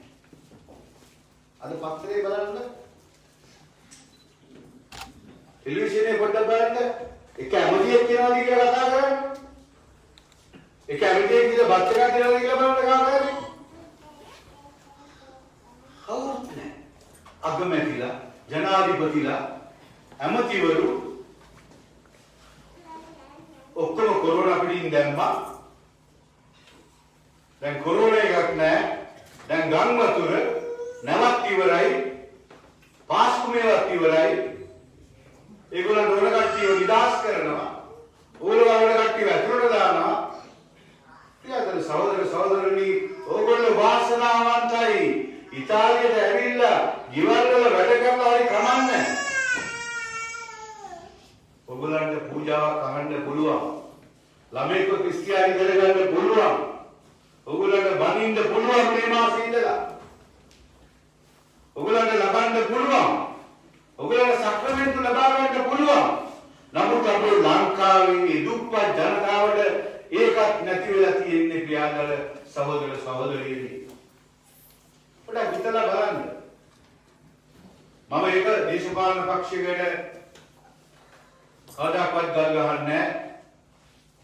අද පත්තරේ බලන්න ටෙලිවිෂනේ පොඩ්ඩක් බලන්න එක ඇමතියෙක් කියනවා කියලා කතා කරන්නේ. එක ඇමතියෙක් කියලා බත් එකක් දෙනවා කියලා බලන්න කතා කරන්නේ. කවුරුත් නෑ. අගමැතිලා ජනාධිපතිලා ඇමතිවරු ඔක්කොම කොරෝනා පිටින් දැම්මා. දැන් කොරෝනා එකක් නෑ. දැන් ගම් වතුර නැවත් ඉවරයි. පාස්කු මේවත් ඉවරයි. ඒගොල්ලන් ඕන කට්ටියව නිදාස් කරනවා. ඕලවල කට්ටියව ඇතුළට දානවා. ප්‍රියතර සහෝදර සහෝදරනි ඕගොල්ලෝ වාසනාවන්තයි. ඉතාලියට ඇවිල්ලා ගෙවල් වල වැඩ කරලා හරි කමන්නේ. ඔයගොල්ලන්ට පූජාවක් අහන්න පුළුවන්. ළමයික ක්‍රිස්තියානි කරගන්න පුළුවන්. ඔයගොල්ලන්ට බනින්න පුළුවන් මේ මාසෙ ඉඳලා. ඔයගොල්ලන්ට ලබන්න පුළුවන්. ඔයගොල්ලන්ට සක්‍රමෙන්තු ලබා ගන්න පුළුවන්. නමුත් අපේ ලංකාවේ දුප්පත් ජනතාවට ඒකත් නැති වෙලා තියෙන්නේ ප්‍රියදල සහෝදර සහෝදරියනි. පොඩ්ඩක් හිතලා බලන්න. මම ඒක දේශපාලන පක්ෂයකට කවදාවත් ගල් ගහන්නේ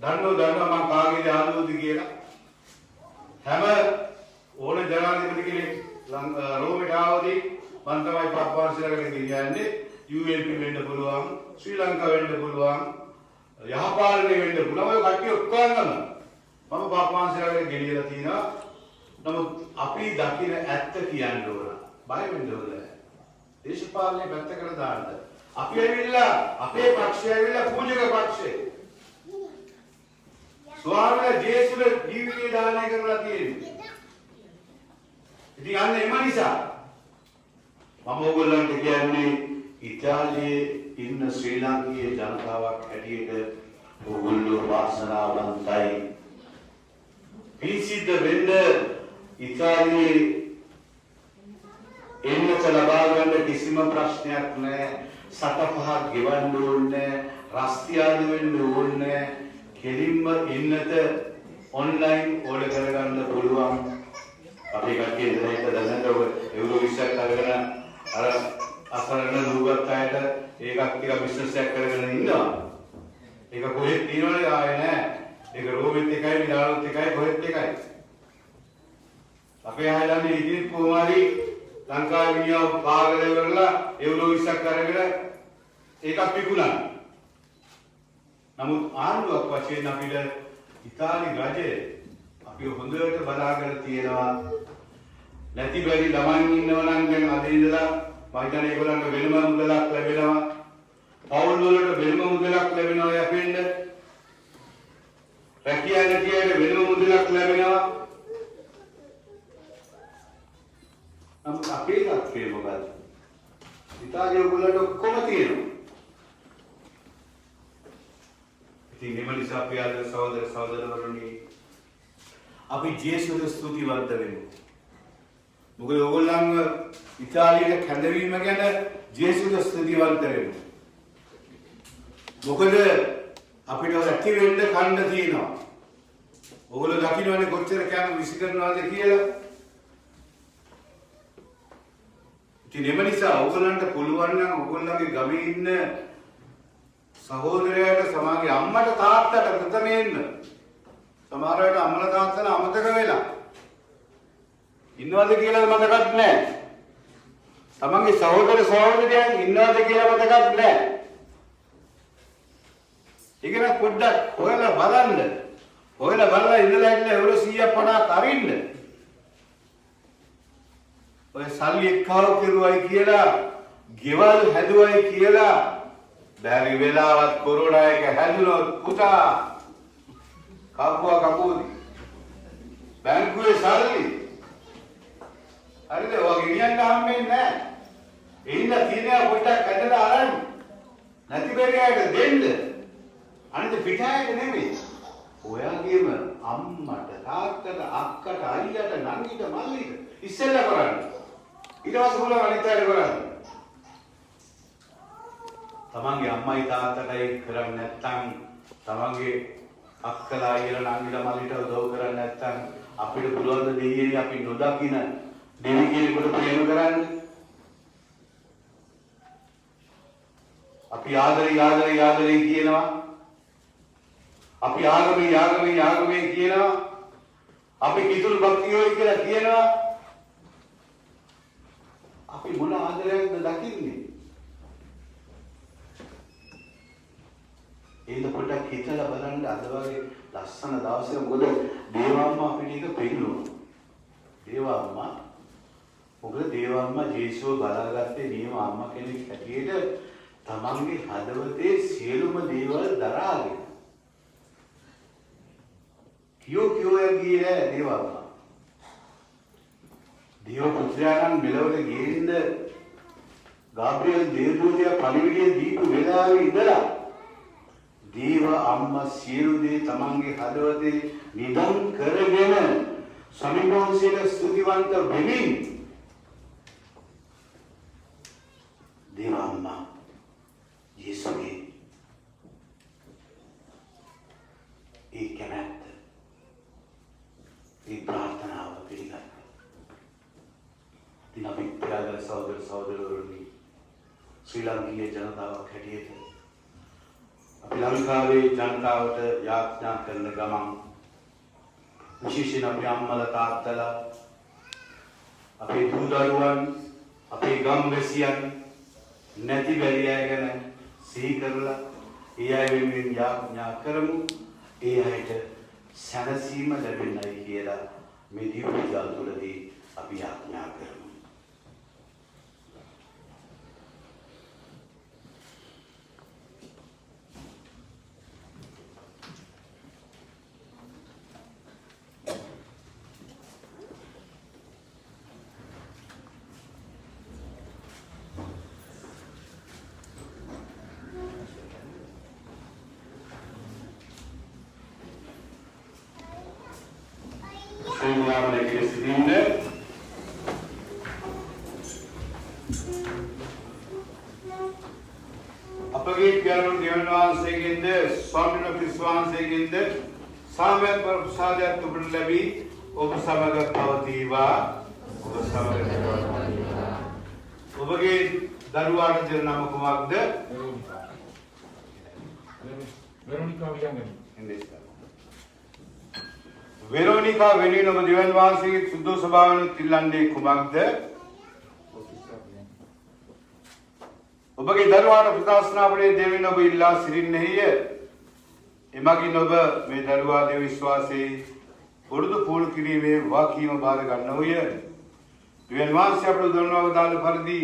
නැහැ. දන්නවා මම කාගේද යාළුවෝද කියලා. හැම ඕන ජනාධිපති කෙනෙක් රෝමට ආවදී මම තමයි පක්වාංශයකට ගෙනියන්නේ. UNP වෙන්න පුළුවන්, ශ්‍රී ලංකාව වෙන්න පුළුවන්, යහපාලනය වෙන්න පුළුවන්. ඔය කට්ටිය ඔක්කොම මම පක්වාංශයකට ගෙනියලා තිනවා. නමුත් අපි දකින ඇත්ත කියන්න ඕන. බය වෙන්න ඕන නැහැ. දේශපාලනේ පැත්තකට දාන්න. අපි ඇවිල්ලා අපේ පක්ෂය ඇවිල්ලා පූජක පක්ෂය. ස්වාමීන් ජේසුස් ජීවිතය දානය කරලා තියෙන්නේ. ඉතින් අන්න එම නිසා මම ඕගොල්ලන්ට කියන්නේ ඉතාලියේ ඉන්න ශ්‍රී ලාංකීය ජනතාවක් හැටියට ඕගොල්ලෝ වාසනාවන්තයි. පිසිද්ද වෙන්න ඉතාලියේ එන්නත ලබා ගන්න කිසිම ප්‍රශ්නයක් නැහැ. සත පහක් ගෙවන්න ඕනේ, රස්තියාදු වෙන්න ඕනේ. කෙලින්ම එන්නත ඔන්ලයින් ඕඩර් කරගන්න පුළුවන්. අපි කට්ටිය ඉඳලා දැනට යුරෝ 20ක් අරගෙන අර අසරණ නුගත් අයට ඒකක් ටික බිස්නස් එකක් කරගෙන ඉන්නවා. ඒක කොහෙත් තියෙනවද ආයේ නැහැ. ඒක රෝමෙත් එකයි මිලානොත් එකයි කොහෙත් එකයි. අපේ ආයතනයේ ඉදිරි කොමාරි ලංකාවේ විනියෝග පාගල ඉවරලා එව්ලෝ 20ක් අරගෙන ඒකත් විකුණන. නමුත් ආණ්ඩුවක් වශයෙන් අපිට ඉතාලි රජය අපි හොඳට බලාගෙන තියෙනවා. නැති බැරි ළමයින් ඉන්නව නම් දැන් අද ඉඳලා මම හිතන්නේ ඒගොල්ලන්ට වෙනම මුදලක් ලැබෙනවා. පවුල් වලට වෙනම මුදලක් ලැබෙනවා යකෙන්ද. රැකියා නැතිවට වෙනම මුදලක් ලැබෙනවා. නමුත් අපේ තත්ත්වය මොකද? ඉතාලියේ ඔයගොල්ලන්ට ඔක්කොම තියෙනවා. ඉතින් මේ නිසා අපි ආද සහෝදර සහෝදරවරුනි අපි ජේසුට ස්තුතිවන්ත වෙමු. මොකද ඔයගොල්ලන්ව ඉතාලියේ කැඳවීම ගැන ජේසුට ස්තුතිවන්ත වෙමු. මොකද අපිට ඇති වෙන්න කන්න තියෙනවා. ඔයගොල්ලෝ දකින්නවනේ කොච්චර කෑම විසි කරනවාද කියලා. ඉතින් එම නිසා ඔයගොල්ලන්ට පුළුවන් නම් ඔයගොල්ලන්ගේ ගමේ ඉන්න සහෝදරයාට සමාගේ අම්මට තාත්තට ප්‍රථමයෙන්ම සමහර වෙලාවට අම්මලා තාත්තලා අමතක වෙලා ඉන්නවද කියලා මතකත් නැහැ. තමන්ගේ සහෝදර සහෝදරියන් ඉන්නවද කියලා මතකත් නැහැ. ඒකන පොඩ්ඩක් හොයලා බලන්න. හොයලා බලලා ඉඳලා ඉන්න එවුරු 150ක් අරින්න. ඔය සල්ලි එක්කව කෙරුවයි කියලා, ගෙවල් හැදුවයි කියලා බැරි වෙලාවත් කොරෝනා එක හැදුනොත් පුතා කපුවා කපුවද බැංකුවේ සල්ලි හරිද ඔය ගෙනියන්න හම්බෙන්නේ නැහැ. එන්න තියෙනවා පොඩ්ඩක් ඇදලා අරන් නැති බැරියට දෙන්න. අනිත් පිටායට නෙමෙයි. ඔයාගේම අම්මට තාත්තට අක්කට අයියට නංගිට මල්ලිට ඉස්සෙල්ලා කරන්න. ඊට පස්සේ මොනවා අනිත් අයට කරන්න. තමන්ගේ අම්මයි තාත්තටයි කරන්නේ නැත්නම් තමන්ගේ අක්කලා අයියලා නංගිලා මල්ලිට උදව් කරන්නේ නැත්නම් අපිට පුළුවන් ද දෙයියනේ අපි නොදකින දෙවි කෙනෙකුට ප්‍රේම කරන්න. අපි ආදරේ කියනවා. අපි ආගමේ කියනවා. අපි කිතුල් භක්තියෝයි කියලා කියනවා. අපි මොන ආදරයක්ද දකින්නේ? ඒක පොඩ්ඩක් හිතලා බලන්න අද වගේ ලස්සන දවසක මොකද දේවම්මා අපිට එක පෙන්නුවා. දේවම්මා ජේසුව බලාගත්තේ නියම අම්මා කෙනෙක් හැටියට තමන්ගේ හදවතේ සියලුම දේවල් දරාගෙන. කියෝ ගියේ දේවම්මා. දේව පුත්‍රයාණන් මෙලොවට ගේන්න ගාබ්‍රියෙල් දේවදූතයා පණිවිඩය දීපු වෙලාවේ ඉඳලා දේව අම්මා සියලු දේ තමන්ගේ හදවතේ නිදන් කරගෙන සමිඳුන්සේට ස්තුතිවන්ත වෙමින් දේව අම්මා යේසුගේ ඒ කැමැත්ත ඒ ප්‍රාර්ථනාව පිළිගත්තා. ඉතින් අපි ප්‍රාර්ථනා සහෝදර සහෝදරවරුනි ශ්‍රී ලාංකීය ජනතාවක් හැටියට අපි ලංකාවේ ජනතාවට යාඥා කරන ගමන් විශේෂයෙන් අපේ අම්මලා තාත්තලා අපේ දූ දරුවන් අපේ ගම්වැසියන් නැති බැරි අය ගැන සිහි කරලා ඒ අය වෙනුවෙන් යාඥා කරමු. ඒ අයට සැනසීම ලැබෙන්නයි කියලා මේ දිව්‍ය තුළදී අපි යාඥා කරමු. අපගේ පියාණන් දෙවියන් වහන්සේගෙන්ද ස්වාමීන් වහන්සේගෙන්ද සාමයන් ප්‍රසාදයක් ඔබට ලැබී ඔබ සමග පවතිවා. ඔබගේ දරුවාට දෙන නම කුමක්ද? වෙරෝනිකා වෙනුවෙන් ඔබ දෙවියන් වහන්සේගේ සුද්ධ ස්වභාවයෙන් තිල්ලන්නේ කුමක්ද? ඔබගේ දරුවාට ප්‍රකාශනාපනේ දෙවියන් ඔබ ඉල්ලා සිටින්නේය. එමගින් ඔබ මේ දරුවා දෙව විශ්වාසයේ පුරුදු පුහුණු කිරීමේ වාකීම බාර ගන්නෝය. දෙවියන් වහන්සේ අපට උදව්වව දාන පරිදි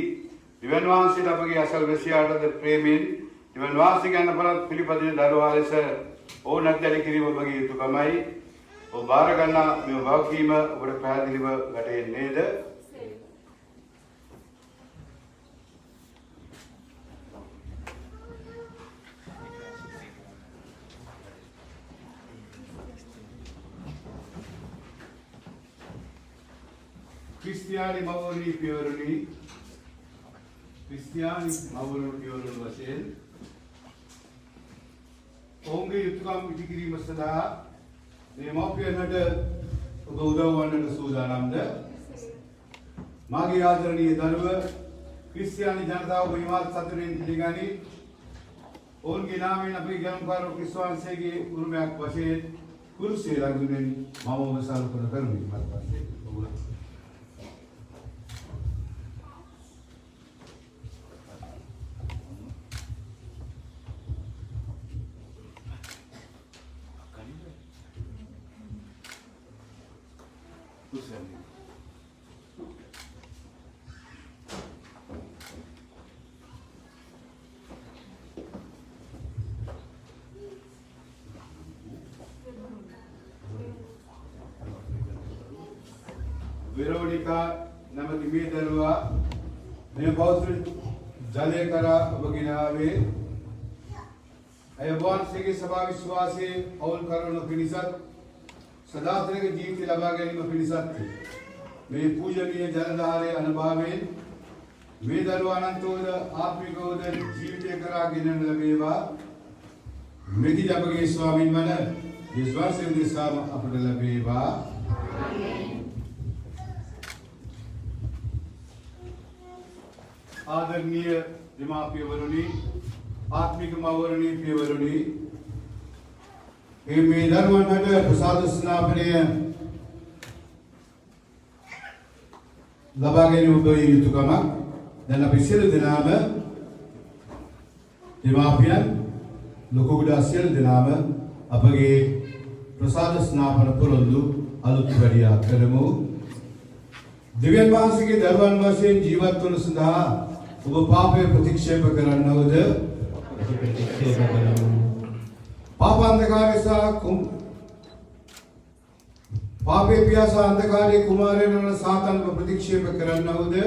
දෙවියන් වහන්සේට අපගේ අසල් වැසියාටද ප්‍රේමයෙන් දෙවියන් වහන්සේ ගන්න පරත් පිළිපදින දරුවා ලෙස ඕනක් දැලි කිරීම ඔබගේ යුතුයකමයි. ඔබ බාර ගන්නා මේ වාකීම ඔබට පැහැදිලිව වැටහෙන්නේ නේද? Kristiani mawurni piyoruni වශයෙන් ඔවුන්ගේ යුතුයකම් ඉටු කිරීම සඳහා මේ මව්පියන්ට ඔබ උදව් වන්නට සූදානම්ද? මාගේ ආදරණීය දරුව ක්‍රිස්තියානි ජනතාව විවාද සතුටින් පිළිගනි. ඔවුන්ගේ නාමයෙන් අපේ ජනකාරෝ ක්‍රිස්තුවන්සේගේ උරුමයක් වශයෙන් කුරුසේ ලඟුනෙන් මම ඔබ සලකන කරමි. පස්සේ ඔබ वेरोनिका नमति मे दरुआ मैं बहुत जले करा बगिनावे अयवान से के सभा विश्वासे औल करोनो फिनिसत सदास्त्र के जीव के लबा गली में फिनिसत मे पूजनीय जलधारे अनुभवे मे दरुआनंतोद आत्मिक उदर जीविते करा गिनन लबेवा मेदी जबगे स्वामी मन विश्वास से दिशा अपने लबेवा आदरणीय दिमापियवरुणी आत्मिक मावरुणी पियवरुणी हे मे धर्मनट प्रसाद स्नापने लबागे उबई युतुकमा dan apisil dinama dimapian lukuda sil dinama apage prasad snapana purundu alutbadiya karamu Divyan वासी के दरबार वासी जीवन तुल संधा वो पापे प्रतिक्षेप करना हो दे पाप अंधकार सा पापे प्यासा अंधकार कुमारे न सातन को प्रतिक्षेप करना हो दे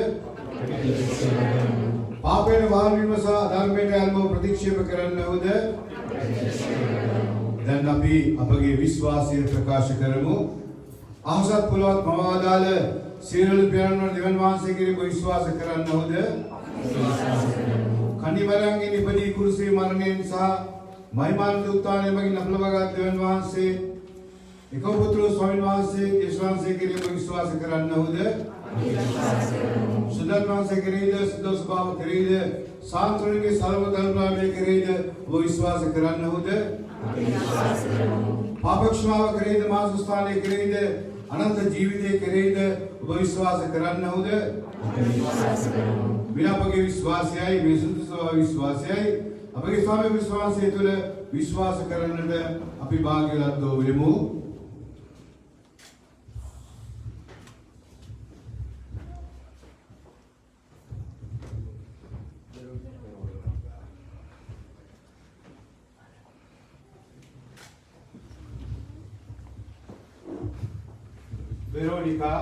पापे न वाहन विमसा धर्मे न अल्प प्रतिक्षेप करना हो दे धन अभी अपगे विश्वासी प्रकाश करमु आसत पुलवत मवादाल सीरल प्यारन दिवन वासी के लिए विश्वास करना हो दे खंडी मरंगी निपदी कुर्सी मरने सा महिमान दूताने मगी नफलवगा दिवन वासी एको पुत्र स्वामी वासी ईश्वर से के लिए विश्वास करना हो दे सुदर्शन वासी के लिए सुदर्शन स्वभाव के लिए सांत्वना के सर्व धर्म में के लिए वो विश्वास करना हो दे पापक्षमा के लिए मासुस्ताने के लिए अनंत जीविते करेद विश्वास करना हो दे बिना पगे विश्वास आई बेसुद्ध स्वभाव विश्वास आई अपगे स्वामी विश्वास है तुले विश्वास करने दे अपि भाग्य लद्दो विमु वेरोनिका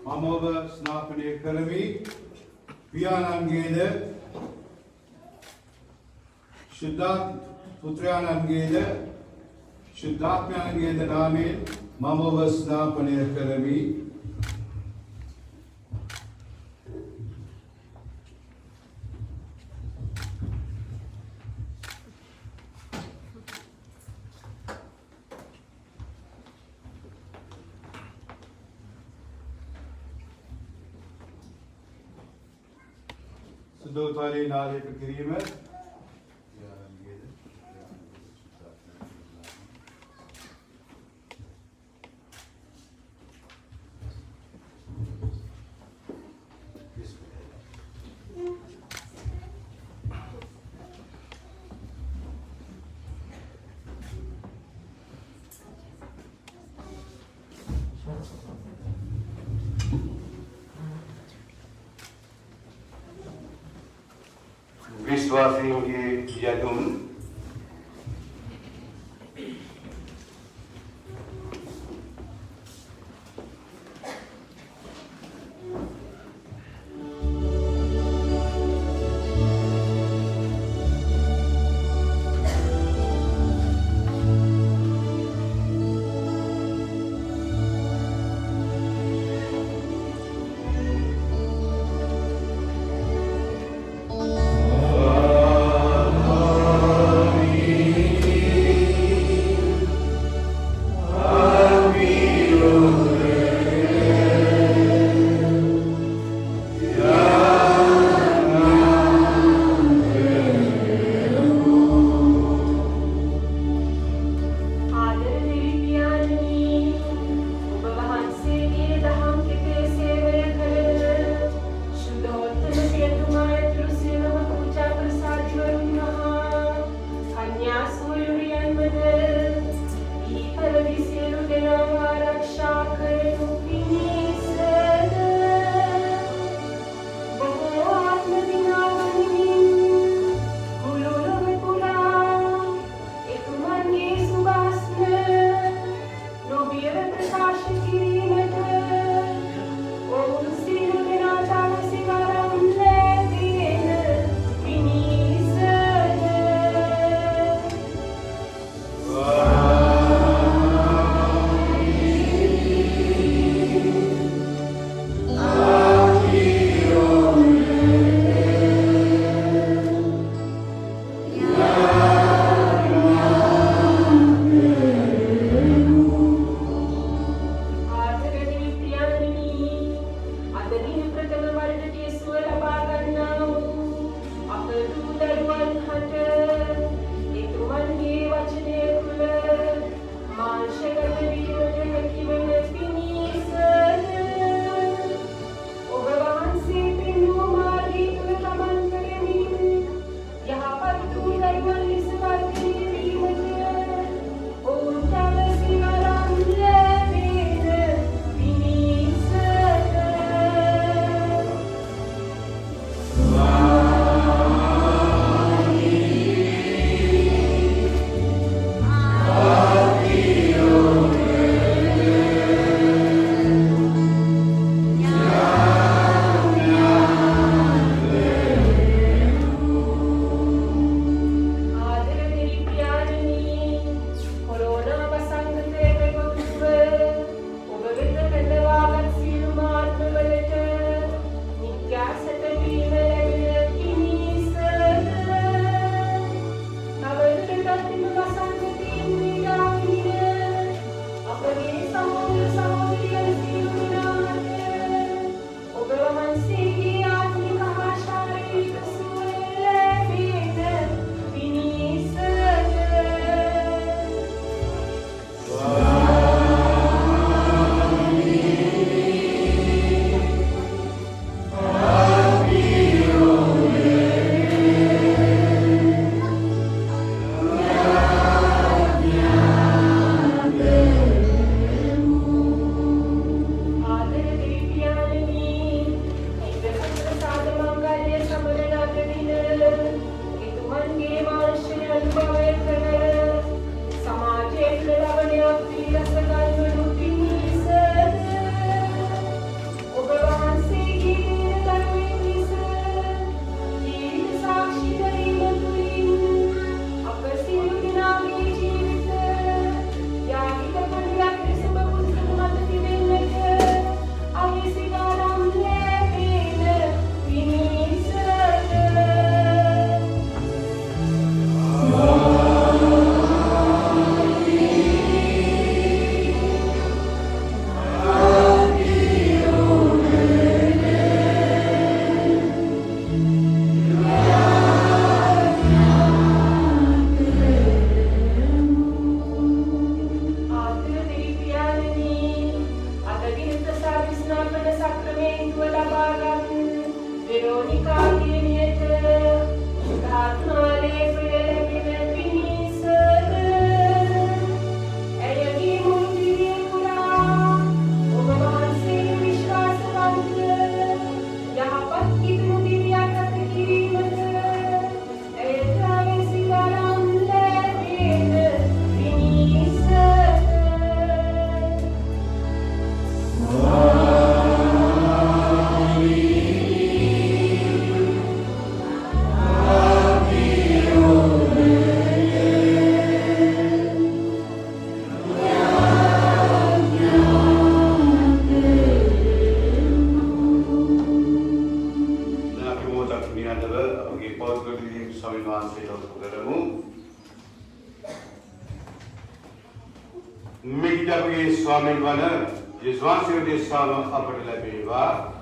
मामोब स्नापने करमी पियानंगेद शुद्धात् पुत्रयानंगेद शुद्धात्म्यानंगेद नामे मामोब स्नापने करमी दो ताली नाले पे करीब है විශ්වාසීන්ගේ යදුම් Amen. මේ අපගේ ස්වාමීන් වන යේසුස් වහන්සේ දේශාව අපට ලැබේවා.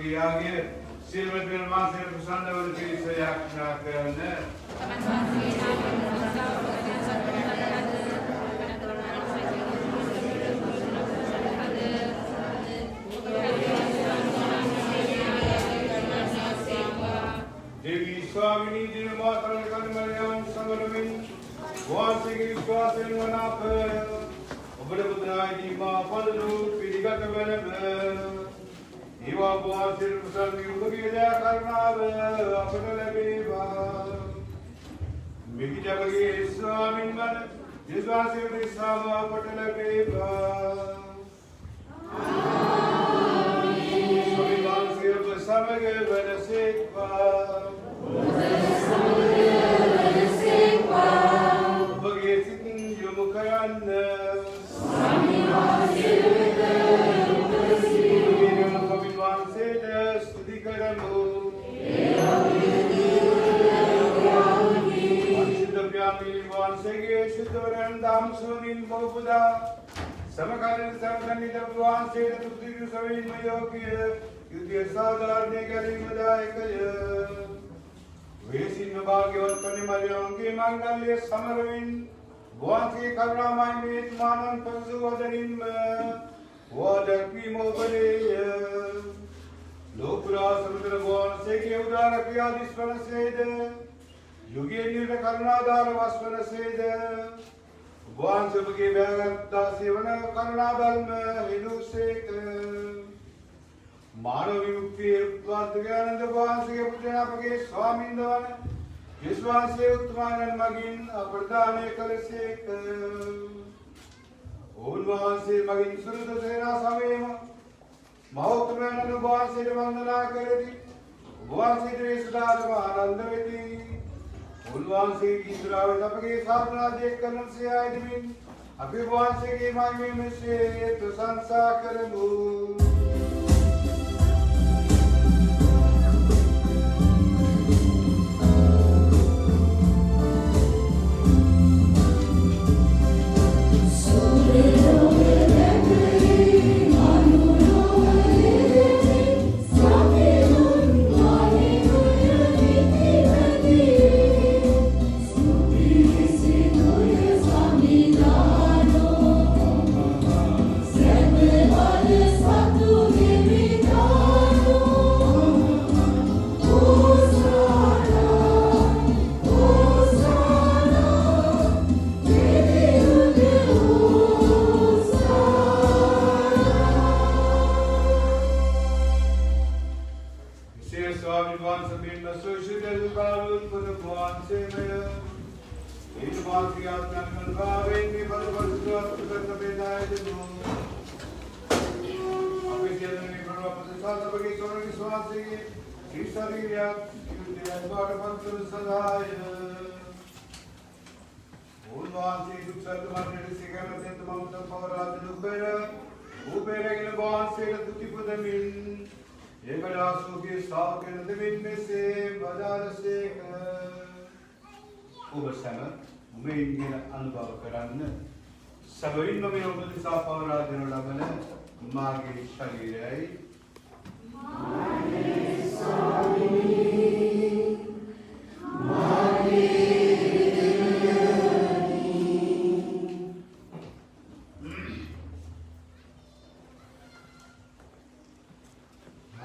වගේ ආගේ සියලුම පින්වන්තයන් ප්‍රසන්න වන පිරිස යාඥා කරන්න. देवी स्वामिनी जिन मातर कन्मयम संगलमिन वासिकी विश्वासन वनाप ඔබට පුත්‍රායි දීමා පදනු පිළිගත වෙනම ඊවා වාසිර ප්‍රසන්න යුගයේ දයා කරුණාව අපට ලැබේවා මිකි ජගගේ ස්වාමින් වන විශ්වාසයේ දිසාව අපට ලැබේවා ආමේන් සවිවාසිය සමග වෙනසේක්වා ඔබගේ සිතින් යොමු කරන්න समकालीन सर्वजनित भगवान से तुझी सभी मयोग्य युद्ध साधारण करी मदायक वे सिंह भाग्यवत परिमर्यों के मंगल्य समरविन भगवान के करुणामय में मानन पंसुवदनिम वादकी मोबले लोकपुरा समुद्र भगवान से के उदार किया दिस्वन सेद युगे निर् करुणादार वस्वन सेद भगवान सबके व्यागता सेवन करुणाबल में हिंदू सेक मानव विमुक्ति उत्पाद ज्ञानंद भगवान से पुत्र आपके स्वामी इंद्रवन विश्वास से उत्तमान मगिन अप्रदान कल सेक भगवान से मगिन सुरत सेना समेम महोत्तम भगवान से वंदना करती भगवान से द्वेषदार आनंद वेती भगवान से ईश्वराव सबके साधना देख करन से आए दिन अभिवान से के मायमे में से प्रशंसा करबो सबरीन में उन्होंने साफ और राजन लबन मागे शरीर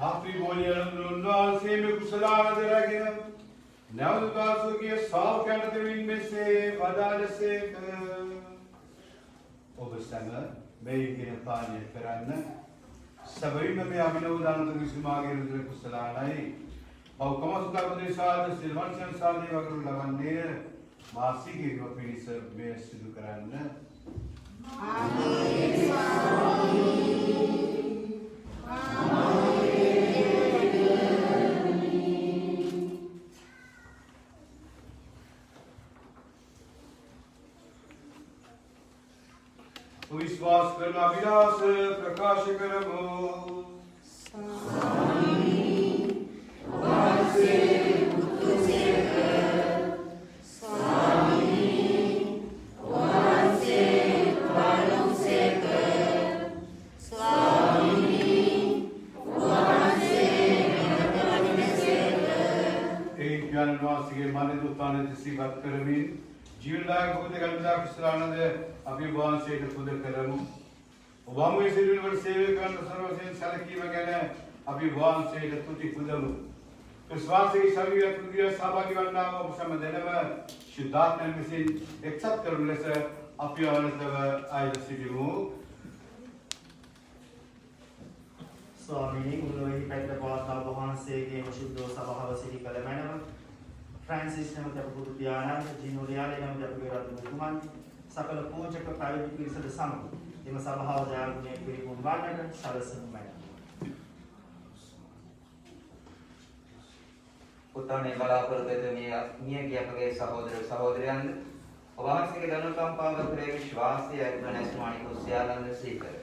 आपकी बोलियां लुन्नाल से में कुशलान दरागिन नवदासु के साफ कहने में से वदाल से ඔබසම මේ කියන පාණය කරන්න සබරිම මේ අභිනවදානත විසුමාගේ රුධිර කුසලාලයි බෞකම සුතපදේශාද සිල්වන්සන් සාදී වගරු ලබන්නේ මාසිකේ පිරිස මේ සිදු කරන්න विश्वास करना विनाश प्रकाश करमो स्वामी වහන්සේගේ මනින් උත්තානයේ සිහිපත් කරමින් ජීවදායක බුද්ධ ගම්දා කුසලානන්ද අපි ඔබ වහන්සේට පුද කරමු. ඔබ වහන්සේ සිරුරවල සේවය කරන සර්වසෙන් සැලකීම ගැන අපි ඔබ වහන්සේට තුති පුදමු. ක්‍රිස්තුස්ගේ ශරීරය තුතිය සහභාගී වන්නා වූ ඔබ සෑම දෙනම ශුද්ධාත්මයෙන් විසින් එක්සත් කරනු ලෙස අපි ආනන්දව ආයත සිටිමු. ස්වාමීනි උන්වහන්සේ පැත්ත පවත්වා වහන්සේගේ විශුද්ධ සභාව සිහි කළ මැනව ෆ්‍රැන්සිස් නැමැති අපේ බුදු පියාණන් ජිනෝරියාලේ නැමැති අපේ රත්න මුතුමන් සකල පූජක පැවිදි පිරිසද සමග එම සභාව දායකත්වයේ පිරිපුන් වන්නට සලසනු මැනව. පුතණේ බලාපොරොත්තු මියගිය අපගේ සහෝදර සහෝදරයන් ඔබ වහන්සේගේ දනුකම්පාව කරේ විශ්වාසය ගණස්මානි කුසියාලන්ද සීකර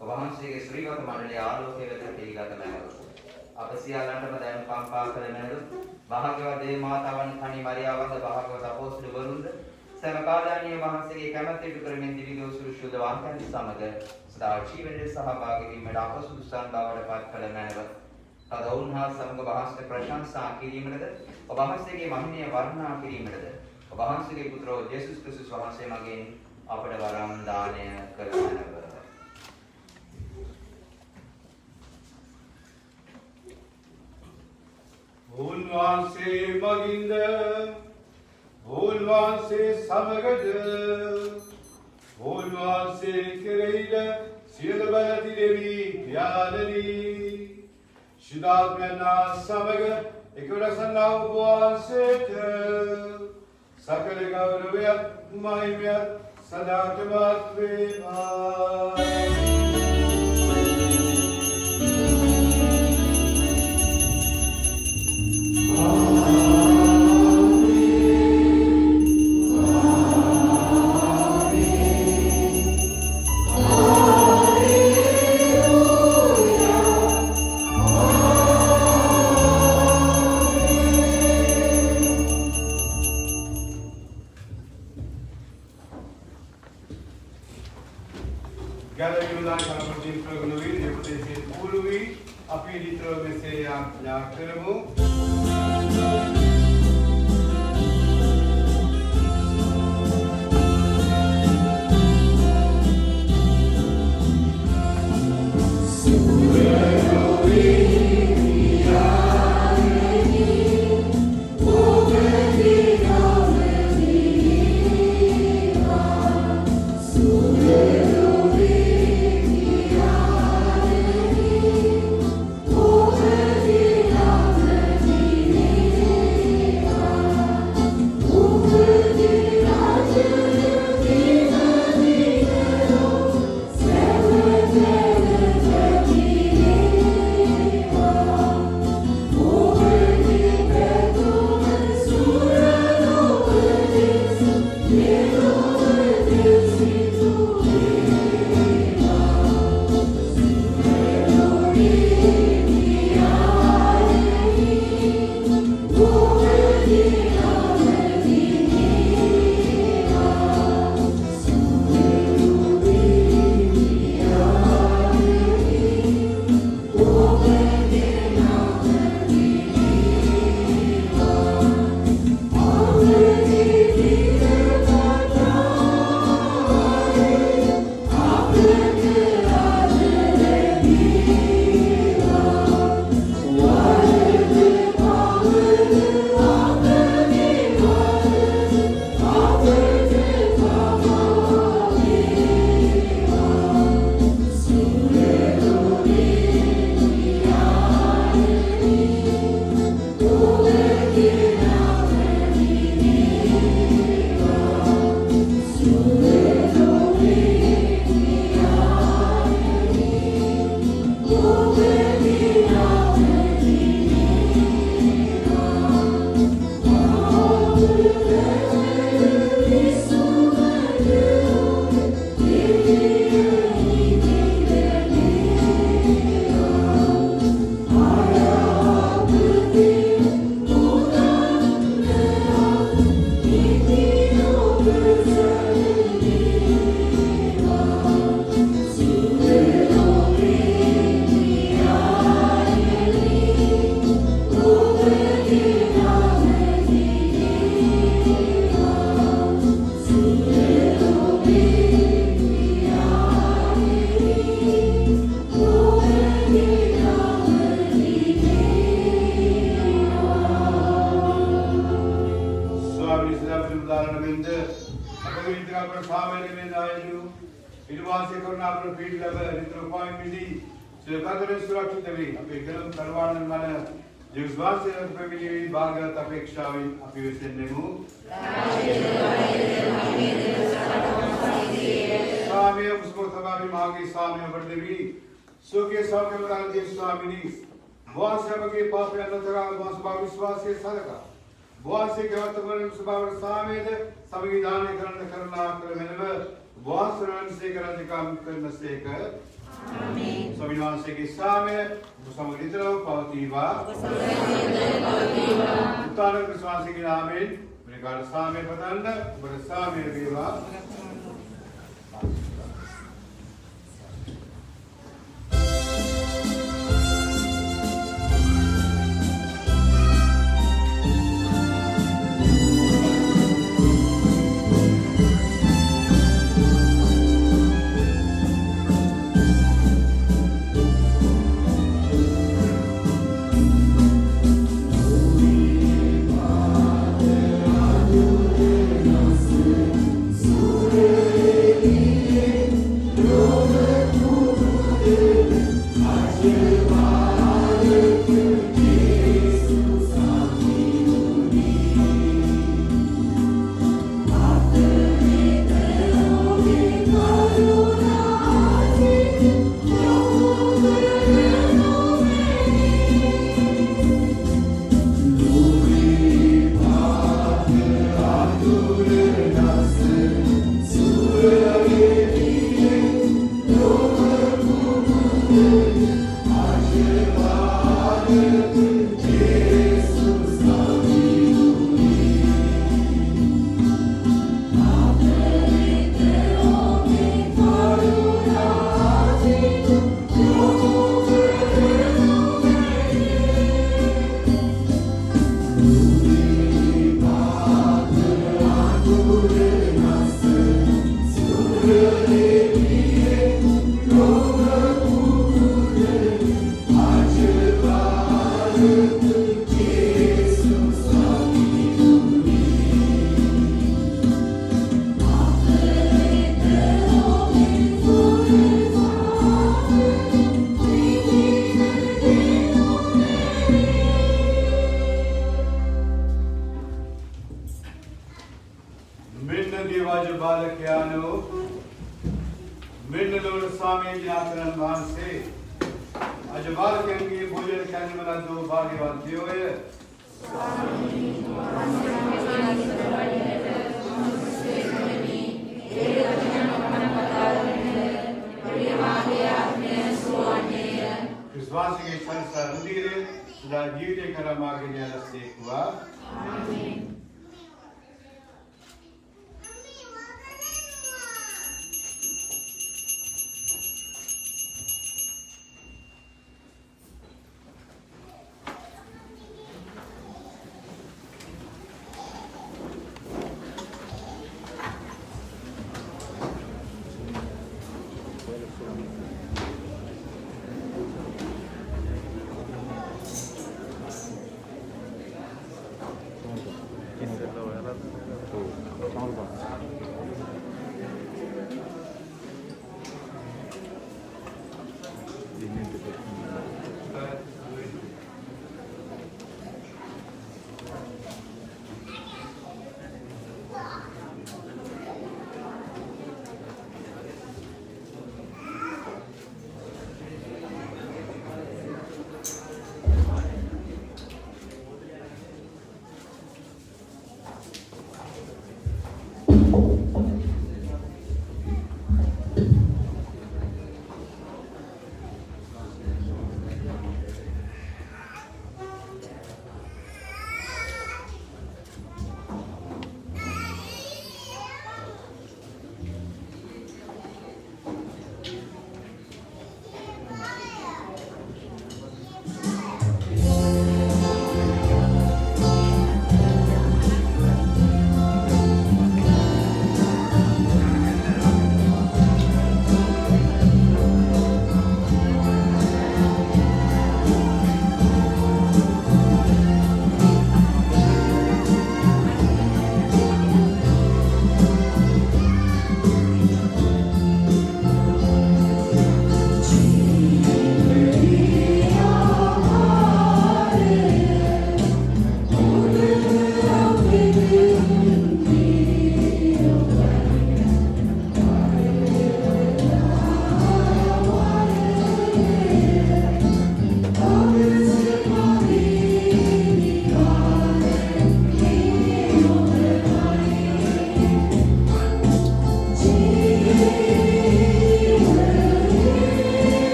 ඔබ වහන්සේගේ ශ්‍රීවත මණ්ඩලයේ ආලෝකය වෙත පිළිගත මැනව. අප සියල්ලන්ටම දනුකම්පා කළ මැනව. භාග්‍යවත් දේ මාතාවන් කණි මරියාවන්ද භාග්‍යවත් අපොස්තුලවරුන්ද සෑම කාලයන්හි වහන්සේගේ කැමැත්ත ඉටු කරමින් දිවිදෝ සුරුෂුද වාන්තන් සමග සදා ජීවිතයේ සහභාගී වීමට අප සුදුසන් බවට පත් කළ මැනව. තදවුන් හා සමග වහන්සේට ප්‍රශංසා කිරීමටද ඔබ වහන්සේගේ මහිමය වර්ණනා කිරීමටද ඔබ වහන්සේගේ පුත්‍රෝ යේසුස් ක්‍රිස්තුස් වහන්සේ මගින් අපට වරම් දානය කරවනව. උන්වහන්සේ මගින්ද උන්වහන්සේ සමගද උන්වහන්සේ කෙරෙහිද සියලු බල දිවි යාදනී ශුද්ධාත්මයන් සමග එකවරසන්නා වූ වහන්සේට සකල ගෞරවයත් මහිමයත් සදාතමත් වේවා. ඉදිරියට අපර සාමයෙන් මේ දායදු ඊට වාසය කරන අපර පීඩ ලැබ නිතර පොයින් මිදී සුරකතර සුරක්ෂිත වේ අපේ ගලම් කරවාන මන ජීවස්වාසයෙන් ප්‍රවිලි භාගත අපේක්ෂාවෙන් අපි වෙසෙන්නෙමු स्वामी उसको तबारी मांगी स्वामी वर्देवी सुखे स्वामी प्रदान के स्वामिनी बहुत से बगे पाप या नतरा बहुत स्वभाव विश्वास से सदका बहुत से गवत मन स्वभाव स्वामी दे सभी दान करना कर मेरे बहुत सरल से करने काम करने से कर आमीन सभी नाम से के स्वामी समग्र तरह पावतीवा उतारक विश्वास के आमीन मेरे कार स्वामी प्रदान बड़े स्वामी विवा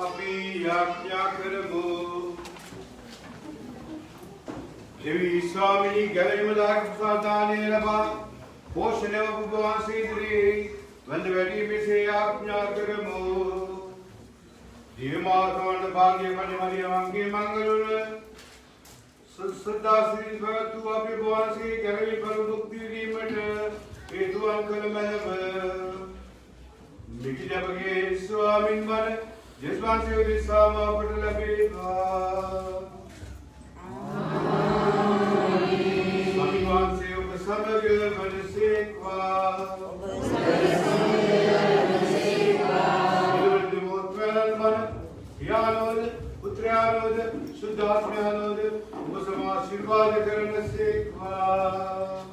අපි යාඥා කරමු. දෙවි ස්වාමීනි ගැලවීමදායක ප්‍රසාදානය ලබා පෝෂණය ඔබ වහන්සේ ඉදිරියේ වන්ද වැඩි මෙසේ යාඥා කරමු. දිවමාර්ගවන භාග්‍ය මරියමගේ මංගලවල සදාසිරි භවතු අපි වහන්සේ ගැලවී බල දුක් විඳීමට හේතුවන් කළ මැනව. මිකිලබගේ ස්වාමින් වන ජේසුස්වහන්සේ උදෙසාම අපට ලැබේවා. ස්වාමීන් වහන්සේ ඔබ සමග වනසේක්වා. යානෝද පුත්‍රයානෝද සුද්ධාත්මයානෝද ඔබ සමාශිර්වාද කරන සේක්වා.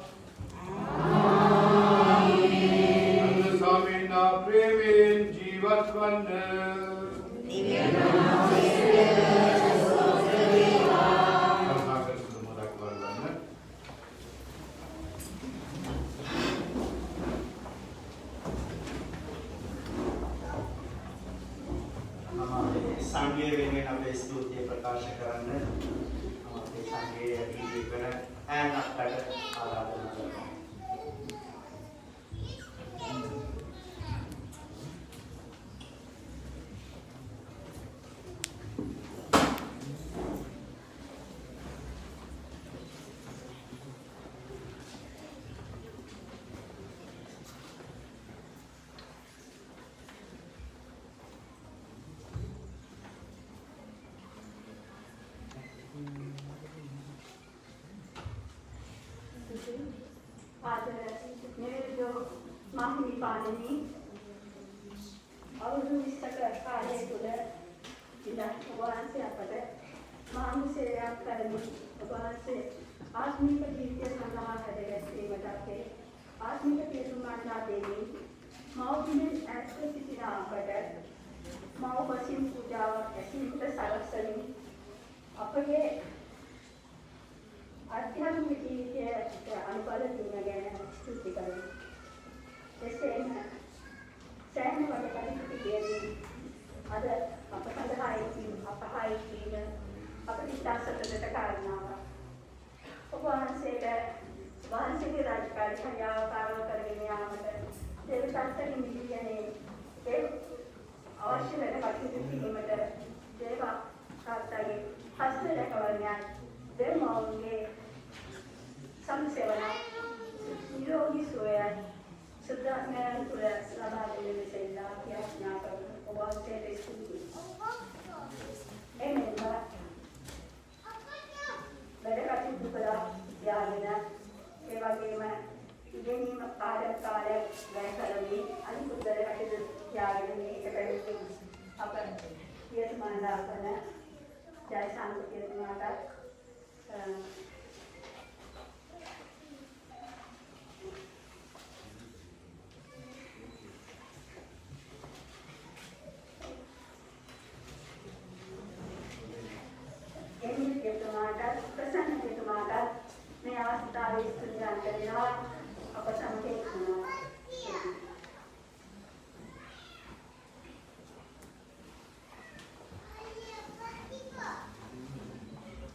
අන්න ස්වාමීනා ප්‍රේමයෙන් ජීවත් වන්න. සංඝයේ වෙනුවෙන් අපේ ස්තුතිය ප්‍රකාශ කරන්න අපේ සංඝයේ දීපන ඈනකට ආරාධනා කරනවා. පාලනී අවුරුදු 20ක කාලය තුළ ඉඳන් වහන්සේ අපට මහා සේවයක් කරමින් වහන්සේ ආත්මික ජීවිතය සඳහා හැදගැස්වීමට අපේ ආත්මික පියුමන්නා දෙමින් මෞපියන් ඇස්ත සිටින අපට මෞපසින් පූජාවක් ඇසීමට සලස්වමින් අපගේ ආධ්‍යාත්මික ජීවිතය අනුබල දීම ගැන ස්තුති කරමි. එසේම සෑම වඩකටයුතුකදී අද අප සඳහායි අපහායි අපට ඉතාසතට කාරණාවක්. ඔබ වහන්සේට වහන්සේගේ රාජකාරී ක්‍රියාකාරව කරගෙන යාමට දෙවියන්ට නිදියනේ ඒ අවශ්‍ය වෙන කටයුතු කිරීමට දේව කාර්යයේ හස්ත රැකවරණයන් දෙමවුන්ගේ සම්සේවන නිරෝගී සුවය සුද්ධාත්මයන් තුළ ලබා දෙන විශේෂ යාඥා කරන ඔබ වහන්සේට ස්තුතියි. එමෙන්ම වැඩ කටයුතු කළා යාගෙන ඒ වගේම ඉගෙනීම කාලයක් වැය කරමින් අනිකුත් වැඩ කටයුතු යාගෙන මේක පැවැත්වීම අප පියතුමාලා කරන ජයසන්ත පියතුමාට प्रसन्न पितुमाता मैं आस्तावे स्तुतियां करना අප සමග එක්වනවා.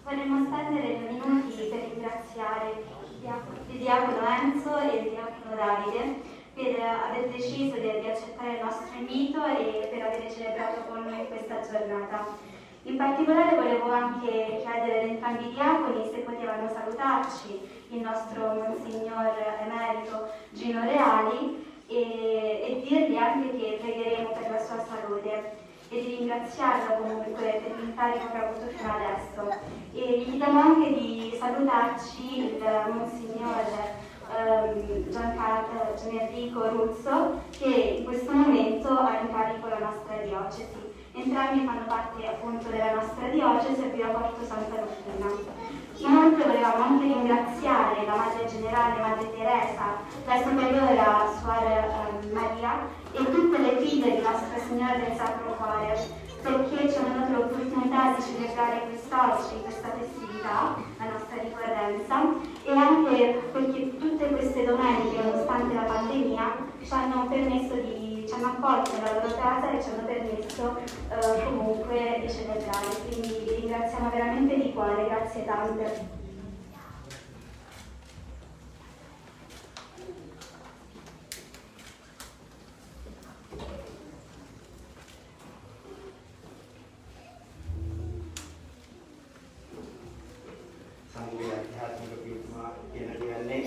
Vorremmo spendere 2 minuti per ringraziare il diacono Enzo e il diacono Davide per aver deciso di accettare il nostro invito e per aver celebrato con noi questa giornata. In particolare volevo anche chiedere ad entrambi i diaconi se potevano salutarci il nostro Monsignor Emerito Gino Reali e dirgli anche che pregheremo per la sua salute e di ringraziarlo comunque per l'incarico che ha avuto fino adesso. E gli chiediamo anche di salutarci il Monsignor Gianenrico Ruzzo che in questo momento ha in carico la nostra diocesi. Entrambi fanno parte appunto della nostra diocesi e vi rapporto Santa Rufina. Inoltre volevamo anche ringraziare la Madre Generale, Madre Teresa, la Superiora Suor Maria e tutte le figlie di Nostra Signora del Sacro Cuore perché ci hanno dato l'opportunità di celebrare quest'oggi, questa festività, la nostra ricorrenza e anche perché tutte queste domeniche, nonostante la pandemia, ci hanno permesso di ci hanno accolto nella loro casa e ci hanno permesso comunque di celebrare, quindi vi ringraziamo veramente di cuore, grazie tante. සංඝයේ ආධ්‍යාත්මික පියුමා කියන කියන්නේ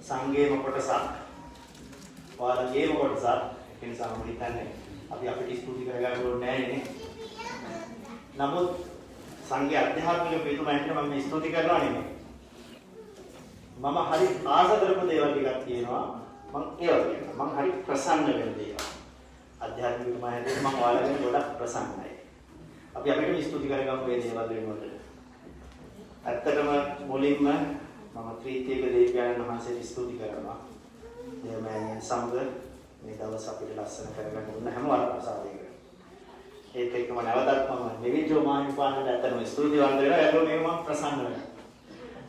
සංඝේම කොටසක්. ඔයාලගේම කොටසක්. ඒ නිසා මම හිතන්නේ අපි අපිට ස්තුති කරගන්න ඕනේ නෑනේ. නමුත් සංඝයේ ආධ්‍යාත්මික පියුමාට මම ස්තුති කරනවා නෙමෙයි. මම හරි ආස කරපු දේවල් ටිකක් තියෙනවා. මම ඒවා කියනවා. මම හරි ප්‍රසන්න වෙන දේවල්. ආධ්‍යාත්මික පියුමාට මම ඔයාලගෙන් ගොඩක් ප්‍රසන්නයි. අපි අපිට ස්තුති කරගමු මේ දේවල් වෙනුවට. ඇත්තටම මුලින්ම මම ත්‍රිත්‍යක දේවයන් වහන්සේට ස්තුති කරනවා. දෙමයන් සමග මේ දවස් අපිට ලස්සන කරගන්න දුන්න හැම වරපසාදයකට. ඒත් එක්කම නැවතත් මම නිවිජෝ මාහිමිපාණන්ට ඇත්තටම ස්තුතිවන්ත වෙනවා. ඒකෝ මේ මම ප්‍රසන්න වෙනවා.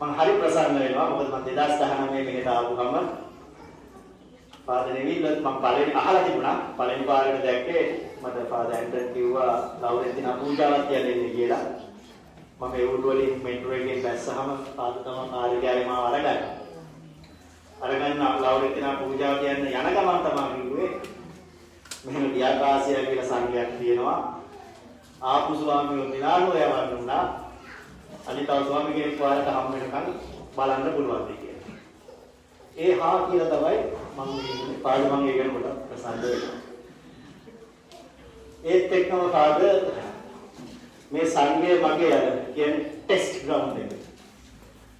මම හරි ප්‍රසන්න වෙනවා. මොකද මම 2019 මෙහෙට ආවම ෆාදර් නෙවිල්වත් මම පළවෙනි අහලා තිබුණා. පළවෙනි පාරේට දැක්කේ මට ෆාදර් ඇන්ටන් කිව්වා ලව්රෙන්තිනා පූජාවක් තියන්න කියලා. මම ඒ උඩ වලින් මෙට්‍රෝ එකෙන් බැස්සහම පාද තමයි කාර්යාලයේ මාව අරගන්න ලව්රෙන්තිනා පූජාව කියන්න යන ගමන් තමයි කිව්වේ මෙහෙම දියාකාශය කියලා සංගයක් තියෙනවා. ආපු ස්වාමීන් දිනානෝ යවන්න උනා. අනිත් ස්වාමී කෙනෙක් වාරට හම් වෙනකන් බලන්න පුළුවන් කියලා. ඒ හා කියලා තමයි මම පාද මම ඒ ගැන කොට ප්‍රසන්න වෙනවා. ඒත් එක්කම පාද මේ සංගය මගේ අර කියන්නේ ටෙස්ට් ග්‍රවුන්ඩ් එක.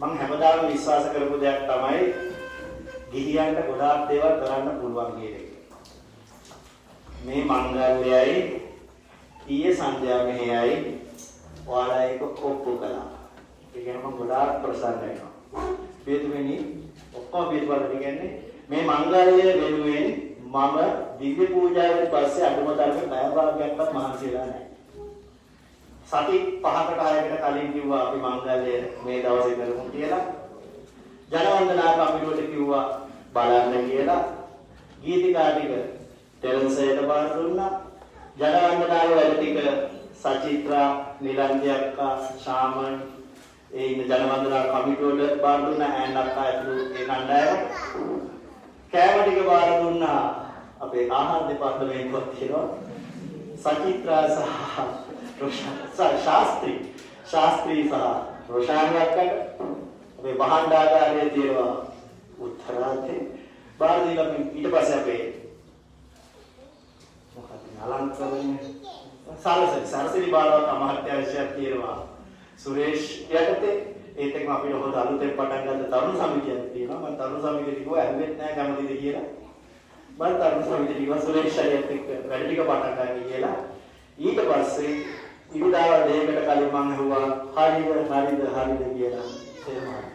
මම හැමදාම විශ්වාස කරපු දෙයක් තමයි ගිහියන්ට ගොඩාක් දේවල් කරන්න පුළුවන් කියන එක. මේ මංගල්‍යයයි ඊයේ සන්ධ්‍යාව මෙහෙයයි ඔයාලා එක ඔප්පු කළා. ඒ කියන්නේ මම ගොඩාක් ප්‍රසන්න වෙනවා. පිටුවෙනි ඔක්කොම පිටවල කියන්නේ මේ මංගල්‍ය වෙනුවෙන් මම දිව්‍ය පූජාවෙන් පස්සේ අඩුමතරමේ ණය භාගයක්වත් මහන්සි වෙලා නැහැ. සති 5කට 6කට කලින් කිව්වා අපි මංගල්‍ය මේ දවසේ කරමු කියලා. ජනවන්දනා කමිටුවට කිව්වා බලන්න කියලා. ගීතිකා ටික ටෙරන්සයට බාර දුන්නා. ජනවන්දනාවේ වැඩ ටික සචිත්‍රා, නිලන්ජි අක්කා, ශාමන් ඒ ඉන්න ජනවන්දනා කමිටුවට බාර දුන්නා. ඈන් අක්කා ඇතුළු ඒ කණ්ඩායම. කෑම ටික බාර දුන්නා අපේ ආහාර දෙපාර්තමේන්තුවක් තියෙනවා. සචිත්‍රා සහ ශාස්ත්‍රී සහ රොෂාන්වක්කට අපේ භාණ්ඩාගාරයේ තියෙනවා උත්තරාර්ථේ බාර දීලා ඊට පස්සේ අපේ මොකක්ද අලංකරණය සරසලි බාලවත් අමාත්‍යාංශයක් තියෙනවා සුරේෂ් යටතේ ඒත් එක්කම අපිට හොඳ අලුතෙන් පටන් ගන්න තරුණ සමිතියක් තියෙනවා මම තරුණ සමිතියට කිව්වා ඇහුවෙත් නැහැ කැමතිද කියලා මම තරුණ සමිතියට කිව්වා සුරේෂ් අයියත් එක්ක වැඩ ටික පටන් ගන්න කියලා ඊට පස්සේ ඉරිදාවල් දෙකකට කලින් මම ඇහුවා හරිද කියලා තේරුණා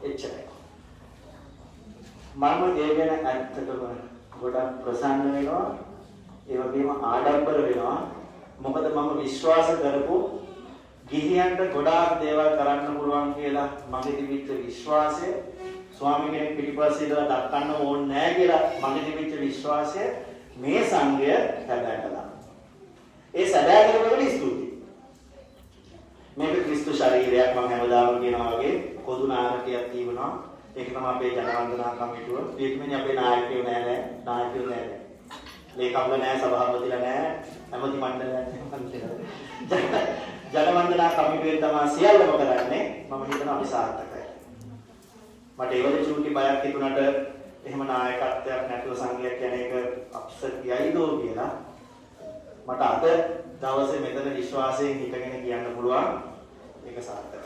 එච්චරයි මම ඒ ගැන ඇත්තටම ගොඩක් ප්‍රසන්න වෙනවා ඒ වගේම ආඩම්බර වෙනවා මොකද මම විශ්වාස කරපු ගිහියන්ට ගොඩාක් දේවල් කරන්න පුළුවන් කියලා මගේ තිබිච්ච විශ්වාසය ස්වාමී කෙනෙක් පිටිපස්සේ ඉඳලා දක්වන්න ඕනේ නැහැ කියලා මගේ තිබිච්ච විශ්වාසය මේ සංඝය හැදෑ කළා. ඒ සැබෑ කරගන්න ස්තුතියි. මේක ක්‍රිස්තු ශරීරයක් මම හැමදාම කියනවා වගේ පොදු නායකයෙක් තියෙනවා. ඒක තමයි අපේ ජනවන්දනා කමිටුව. ඒකෙන්නේ අපේ නායකයෝ නෑ. ලේකම්ල නෑ, සභාපතිලා නෑ, ඇමති මණ්ඩලයක් නෑ. ජනවන්දනා කමිටුවෙන් තමයි සියල්ලම කරන්නේ. මම හිතනවා අපි සාර්ථකයි. මට ඒවල චූටි බයක් තිබුණාට එහෙම නායකත්වයක් නැතුව සංඝයක් කියන එක අප්සෙට් යයිදෝ කියලා මට අද දවසේ මෙතන විශ්වාසයෙන් හිතගෙන කියන්න පුළුවන් මේක සාර්ථකයි.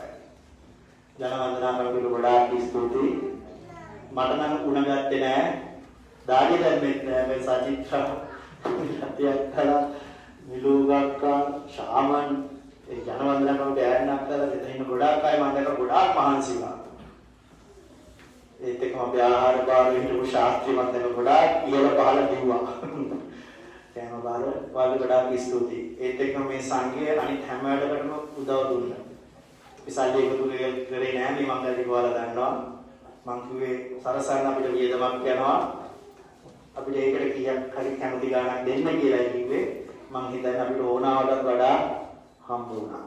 ජනවන්දනා කමිටුවට ගොඩාක් ස්තුතියි. මට නම් උණ ගත්තේ නෑ. දාඩිය දැම්මෙත් නෑ මේ සචිත්‍රා. ඉතින් කලා නිලුගක්කා ශාමන් ඒ ජනවන්දනා කමිටුවට ඈන්නක් කරලා මෙතන ඉන්න ගොඩාක් අය මම දැක්ක ගොඩාක් මහන්සි වුණා. ඒත් එක්කම අපි ආහාර බාර හිටපු ශාස්ත්‍රී මම දැක්ක ගොඩාක් ඉහළ පහළ දිව්වා. කෑම බාර වාගේ ගොඩාක් ස්තුතියි. ඒත් එක්කම මේ සංඝය අනිත් හැම වැඩකටම උදව් දුන්නා. විසල්ලි එකතු කරේ නෑ මේ මංගල්‍ය වල දන්නවා. මං කිව්වේ සරසන්න අපිට වියදමක් යනවා. අපිට ඒකට කීයක් හරි කැමති ගාණක් දෙන්න කියලා කිව්වේ. මං හිතන්නේ අපිට ඕනාවටත් වඩා හම්බ වුණා.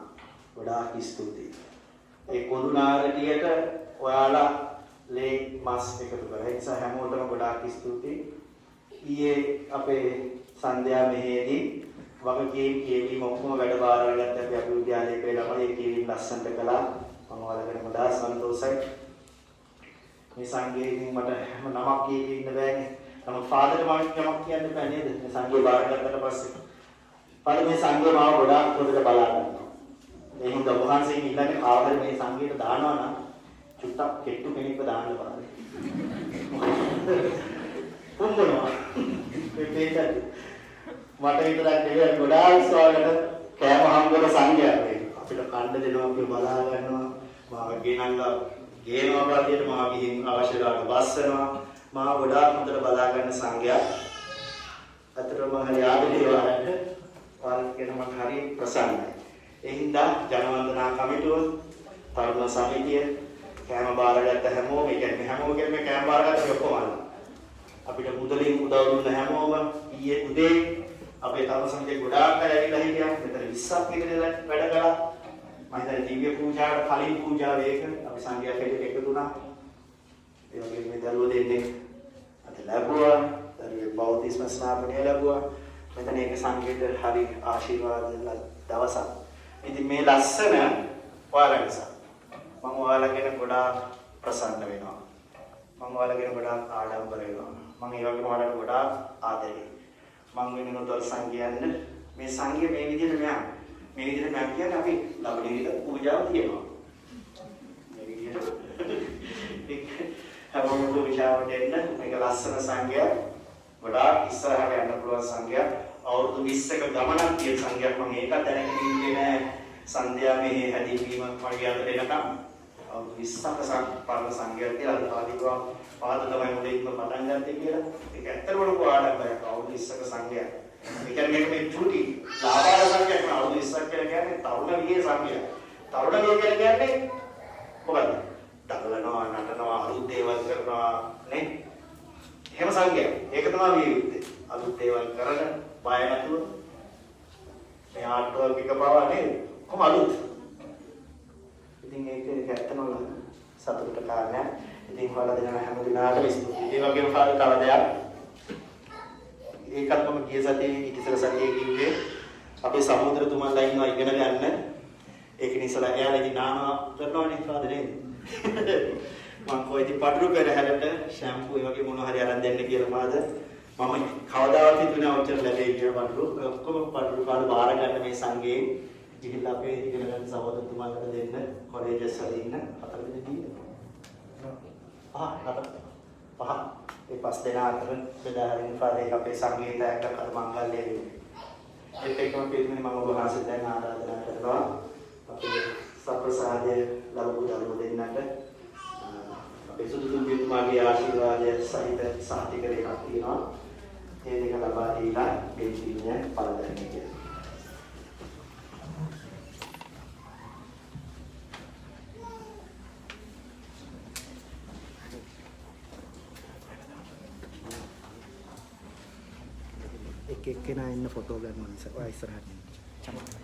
ගොඩාක් ස්තුතියි. ඒ කොඳුනාරටියට ඔයාලා ලේ මස් එකතු කරා. ඒ නිසා හැමෝටම ගොඩාක් ස්තුතියි. ඊයේ අපේ සන්ධ්‍යා මෙහෙයේදී වගකීම් කියවීම ඔක්කොම වැඩ බාර ගත්ත අපි විද්‍යාලයේ ළමයි කියවීම ලස්සනට කළා. මම ඔයාලකට ගොඩාක් සන්තෝෂයි. මේ සංගීතයෙන් මට හැම නමක් කියන්න ඉන්න බෑනේ. නමුත් ෆාදර් මම යමක් කියන්න බෑ නේද? මේ සංගීත බාර ගත්තට පස්සේ. ෆාදර් මේ සංගීත මාව ගොඩාක් හොඳට බලා ගන්නවා. ඒ හින්දා වහන්සේගෙන් ඉල්ලන්නේ කාවර මේ සංගීත දානවා නම් චුට්ටක් කෙට්ටු කෙනෙක්ව දාන්න බලන්න. කොහොමද? මේ දෙයකට මට විතරක් නෙවෙයි ගොඩාක් ස්වාගත කෑම හම්බවන සංඝයාට අපිට කන්න දෙනවා අපි බලා ගන්නවා මාව ගෙනල්ලා ගේනවා පාටියට මාව ගිහින් අවශ්‍ය දාට බස්සනවා මාව ගොඩාක් හොඳට බලා ගන්න සංඝයා අතරම මම හරි ආදරේ වලට කියන මම හරි ප්‍රසන්නයි ඒ හින්දා ජනවන්දනා කමිටුව තරුණ සමිතිය කෑම බාරගත්ත හැමෝම ඒ කියන්නේ හැමෝම කියන්නේ කෑම බාරගත්ත ඔක්කොම අපිට මුදලින් උදව් දුන්න හැමෝම ඊයේ උදේ අපේ තරුණ සමිතිය ගොඩාක් අය ඇවිල්ලා හිටියා. මෙතන 20ක් විතර වැඩ කළා. මම හිතන්නේ දිව්‍ය පූජාවට කලින් පූජාව ඒක අපි සංඝයා කෙනෙක් එකතු වුණා. ඒ වගේම මේ දරුවෝ දෙන්නේ අද ලැබුවා. දරුවේ බෞද්ධ ස්නාපනය ලැබුවා. මෙතන ඒක සංඝයට හරි ආශිර්වාද දවසක්. ඉතින් මේ ලස්සන ඔයාලා නිසා මම ඔයාලා ගැන ගොඩාක් ප්‍රසන්න වෙනවා. මම ඔයාලා ගැන ගොඩාක් ආඩම්බර වෙනවා. මම ඒ වගේම ඔයාලට ගොඩාක් ආදරෙයි. මම වෙනකොට සංඝයන්ට මේ සංඝය මේ විදිහට මෙයා කියන්නේ අපි ලබන පූජාව තියෙනවා මේ විදිහට හැමෝම පූජාවට එන්න මේක ලස්සන සංඝය ගොඩාක් ඉස්සරහට යන්න පුළුවන් සංඝය අවුරුදු 20ක ගමනක් තියෙන සංඝයක් මම ඒකත් දැනගෙන ඉන්නේ නෑ සන්ධ්‍යා මෙහි හැදීවීම මගේ අතට එනකම් අවුරුදු 20ක පරණ සංඝයක් කියලා ආදිවා පාද තමයි මුලින්ම පටන් ගත්තේ කියලා. ඒක ඇත්තටම ලොකු ආඩම්බරයක්. අවුරුදු 20ක සංඝයා. ඒ කියන්නේ මේ චුටි ලාභාල සංඝයා කියන අවුරුදු 20ක් කියලා කියන්නේ තරුණ වියේ සංඝයා. තරුණ විය කියලා කියන්නේ මොකද්ද? දඟලනවා, නටනවා, අලුත් දේවල් කරනවා නේ? එහෙම සංඝයා. ඒක තමයි විය යුත්තේ. අලුත් දේවල් කරන බය නැතුව මේ ආර්ට් වර්ක් එක පාවා නේද? කොහොම අලුත්. ඉතින් ඒක ඇත්තම සතුටට කාරණයක්. ඉතින් ඔයාලා දෙන හැම දිනාටම ස්තුතියි. ඒ වගේම කාලේ තව දෙයක්. ඒකත් මම ගිය සතියේ ඉතිසර සතියේ කිව්වේ අපේ සහෝදරතුමන්ලා ඉන්නවා ඉගෙන ගන්න. ඒක නිසා එයාලා ඉතින් නානවා කරනවනේ කාද නේද? මම කොයිද පටරු පෙරහැරට ෂැම්පූ ඒ වගේ මොනවා හරි අරන් දෙන්න කියලා මාද මම කවදාවත් හිතුවේ නැහැ ඔච්චර ලැබෙයි කියලා පටරු. ඔක්කොම පටරු කාලේ බාර ගන්න මේ සංඝයේ ගිහිල්ලා අපේ ඉගෙන ගන්න සහෝදරතුමන්ලට දෙන්න කොලෙජස් වල ඉන්න 4 දෙනෙක් ඉන්නවා. පහ ඒ පස් දෙනා අතර බෙදාගෙන පාරේ අපේ සංගීතයක කර්මංගල්‍ය වෙන්නේ. ඒත් එක්කම පිළිමේ මම ඔබ වහන්සේ දැන් ආරාධනා කරනවා අපේ සප්‍රසාදය ලැබු දරුවෝ දෙන්නට අපේ සුදුසුම් පිටුමාගේ ආශිර්වාදය සහිත සාහිතිකරයක් තියෙනවා. ඒ දෙක ලබා දීලා මේ ජීවිතය පළදරන්නේ කියලා. එක්කෙනා ඉන්න ෆොටෝ ගන්න ඉස්සරහට චමක්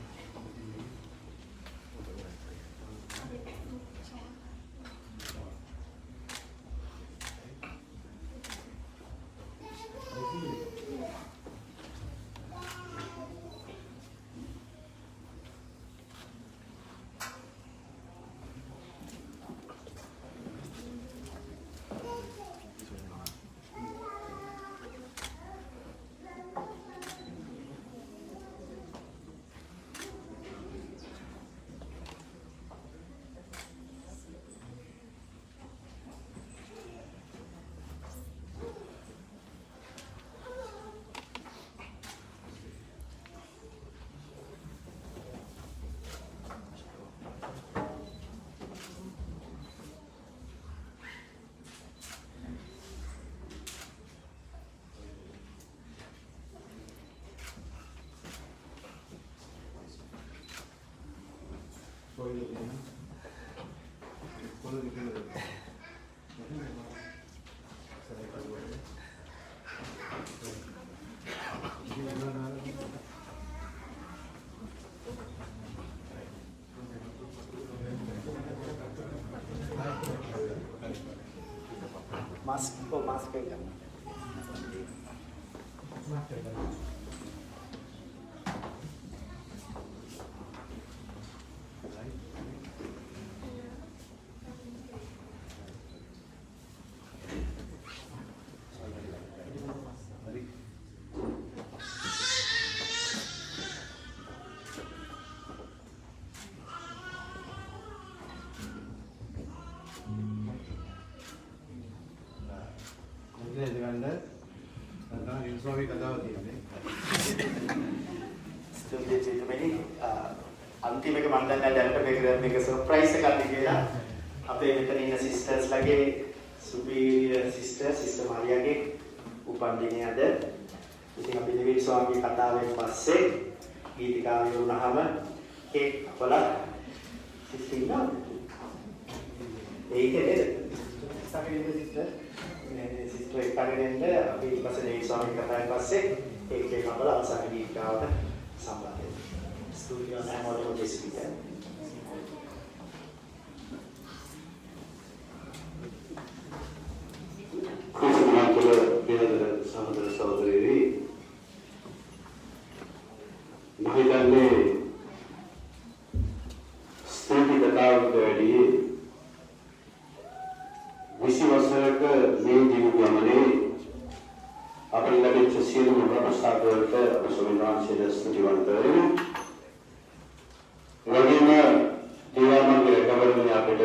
ස්තුතියි චිතුමනි අන්තිම එක මම දන්නේ දැනට මේක සර්ප්‍රයිස් එකක් කියලා අපේ මෙතන ඉන්න සිස්ටර්ස් ලගේ සුපීරියර් සිස්ටර් මාරියාගේ උපන්දිනය අද. ඉතින් අපි දෙවියන් ස්වාමී කතාවෙන් පස්සේ ගීතිකාව වුණාම කේක් කපලා සිස්ටර් ඉන්නවා. ඒකේ සමීර සිස්ටර් සිස්ටර් එක්කගෙන අපි ඊපස්සේ දෙවියන් ස්වාමී කතාවෙන් පස්සේ කේක් කපලා අවසන් ගීතිකාවට සම්බන්ධ වෙනවා. ස්ටුඩියෝ හැමෝටම දෙසිවිද. සහෝදර සහෝදරයනි මම හිතන්නේ ස්තුති කතාවට වැඩි 20 වසරක මේ ජීවිත ගමනේ අපිට ලැබිච්ච සියලුම ප්‍රසාදවලට අපි සෝමනාංශයේ ස්තුතිවන්ත වෙමු. වගේම දේවාමන්ගේ රැකවරණය අපිට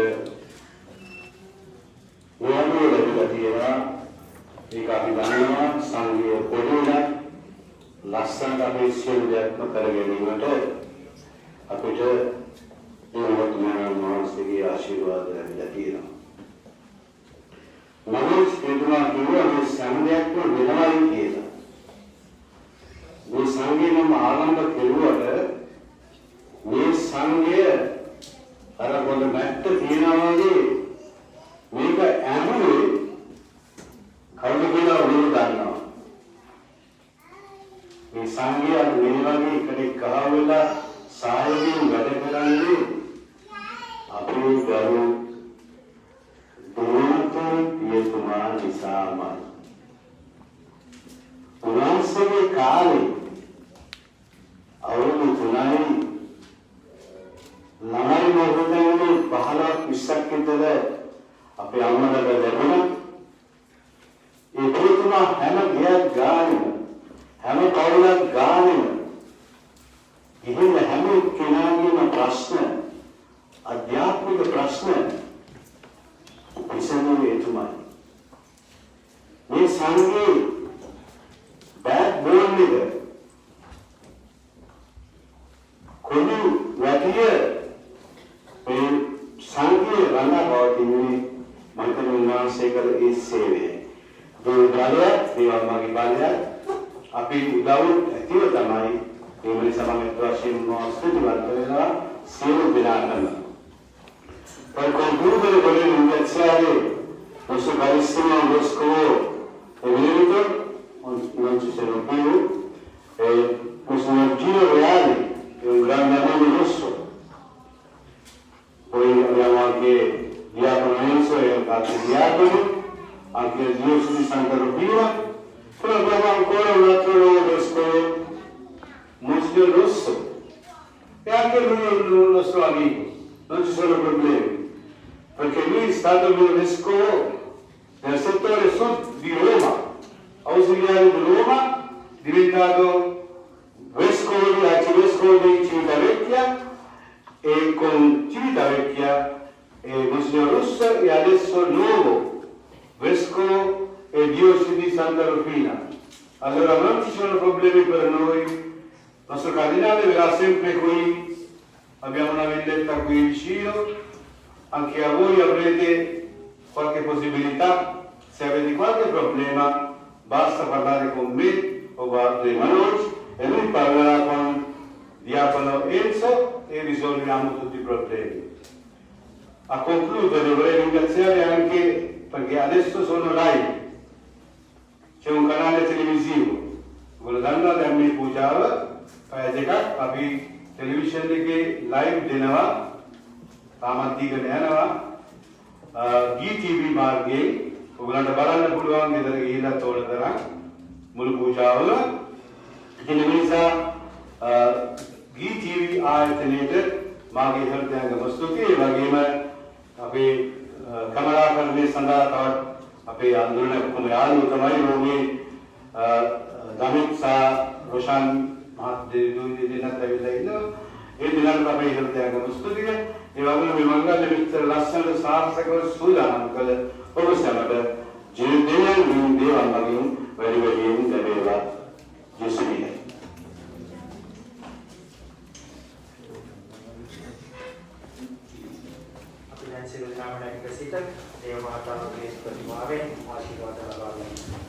මොහොතේ ලැබිලා තියෙනවා. ඒක අපි දන්නවා සංඝීය පොදුන ලස්සන අපේ සියලු දෙයක්ම කර ගැනීමට අපිට දේවතුමාණන් වහන්සේගේ ආශිර්වාද ලැබිලා තියෙනවා. නමුත් එතුමා කිව්වා මේ සංඝයක්ම වෙනවයි කියලා. මේ සංඝයම ආරම්භ කෙරුවට මේ සංඝය අර පොඩ මැට්ට තියනවා වගේ මේක ඇහුනේ කවුද කියලා ඔළුව ගන්නවා. මේ සංඝයා මේ වගේ කෙනෙක් ගහවෙලා සායයෙන් වැඩ කරන්නේ අපේ ගරු දුරතුන් පියතුමා නිසාමයි. උන්වහන්සේගේ කාලේ අවුරුදු 3යි ළමයි මොහොතේ 15-20ක් විතර අපේ අම්මලට ලැබුණා. ඒ පියතුමා හැම ගියක් ගානෙම හැම කවුලක් ගානෙම ඉතින් හැම කෙනාගේම ප්‍රශ්න අධ්‍යාත්මික ප්‍රශ්න විසඳුනේ එතුමයි. මේ සංඝේ බෑඩ් බෝන් එක කොළු වැටිය මේ සංඝේ රඳාපවතින්නේ මන්ත්‍රී උන්වහන්සේ කළ ඒ සේවය. දුර්ගලය දේවල්මගේ බලය අපි උදව් ඇතිව තමයි මේ වගේ සමගත වශයෙන් ස්තුතිවන්ත වෙනවා සියලු දෙනාටම. Per concludere vorrei ringraziare questo carissimo vescovo emerito, non ci sono più, questo Gino Reali, che è un grande amico nostro. Poi abbiamo anche Diacono Enzo e altri diaconi, anche il Diocesi di Santa Rufina, poi abbiamo ancora un altro vescovo, Monsignor Rosso, e anche lui è un nostro amico, non ci sono problemi, perché lui è stato il mio vescovo nel settore sud di Roma, ausiliario di Roma, diventato arcivescovo di Civitavecchia e con Civitavecchia Monsignor Rosso e adesso il nuovo vescovo e diocesi di Santa Rufina. Allora non ci sono problemi per noi, il nostro cardinale verrà sempre qui, abbiamo una villetta qui vicino, anche a voi avrete qualche possibilità, se avete qualche problema basta parlare con me o con Manoj e lui parlerà con Diacono Enzo e risolviamo tutti i problemi. A concludere vorrei ringraziare anche perché adesso sono live, c'è un canale televisivo, quello danno da me pujava, अभी टेलीविजन के लाइव देनवा तामती के नैनवा गी टीवी मार्गे ඔයගලන්ට බලන්න පුළුවන් ගෙදර ගිහිල්ලා තෝරන තරම් මුළු පූජාවම. ඉතින් මේ නිසා ගී ටීවී ආයතනයේ මාගේ හෘදයාංගම ස්තුතියි. ඒ වගේම අපේ කමලාකරණය සඳහා තවත් අපේ ආන්දෝලන ඔක්කොම යාළුවෝ තමයි රෝමේ දමිත් සහ රොෂාන් මහත්මයෝ දෙන්නත් ඇවිල්ලා ඉන්නවා. ඒ දිනවල අපේ හෘදයාංගම ස්තුතිය. ඒ වගේම මේ මංගල්‍ය විස්තර ලස්සන සාර්ථකව සූදානම් කළ ඔබ සැමට ජීවිතයෙන් දේවන් මගින් වැඩි වැඩියෙන් ලැබේවා. යේසුවිනි. අපි දැන් සියලු දෙනාම නැගිට සිට දේව මාතාවගේ ප්‍රතිමාවෙන් ආශිර්වාද ලබා ගන්නවා.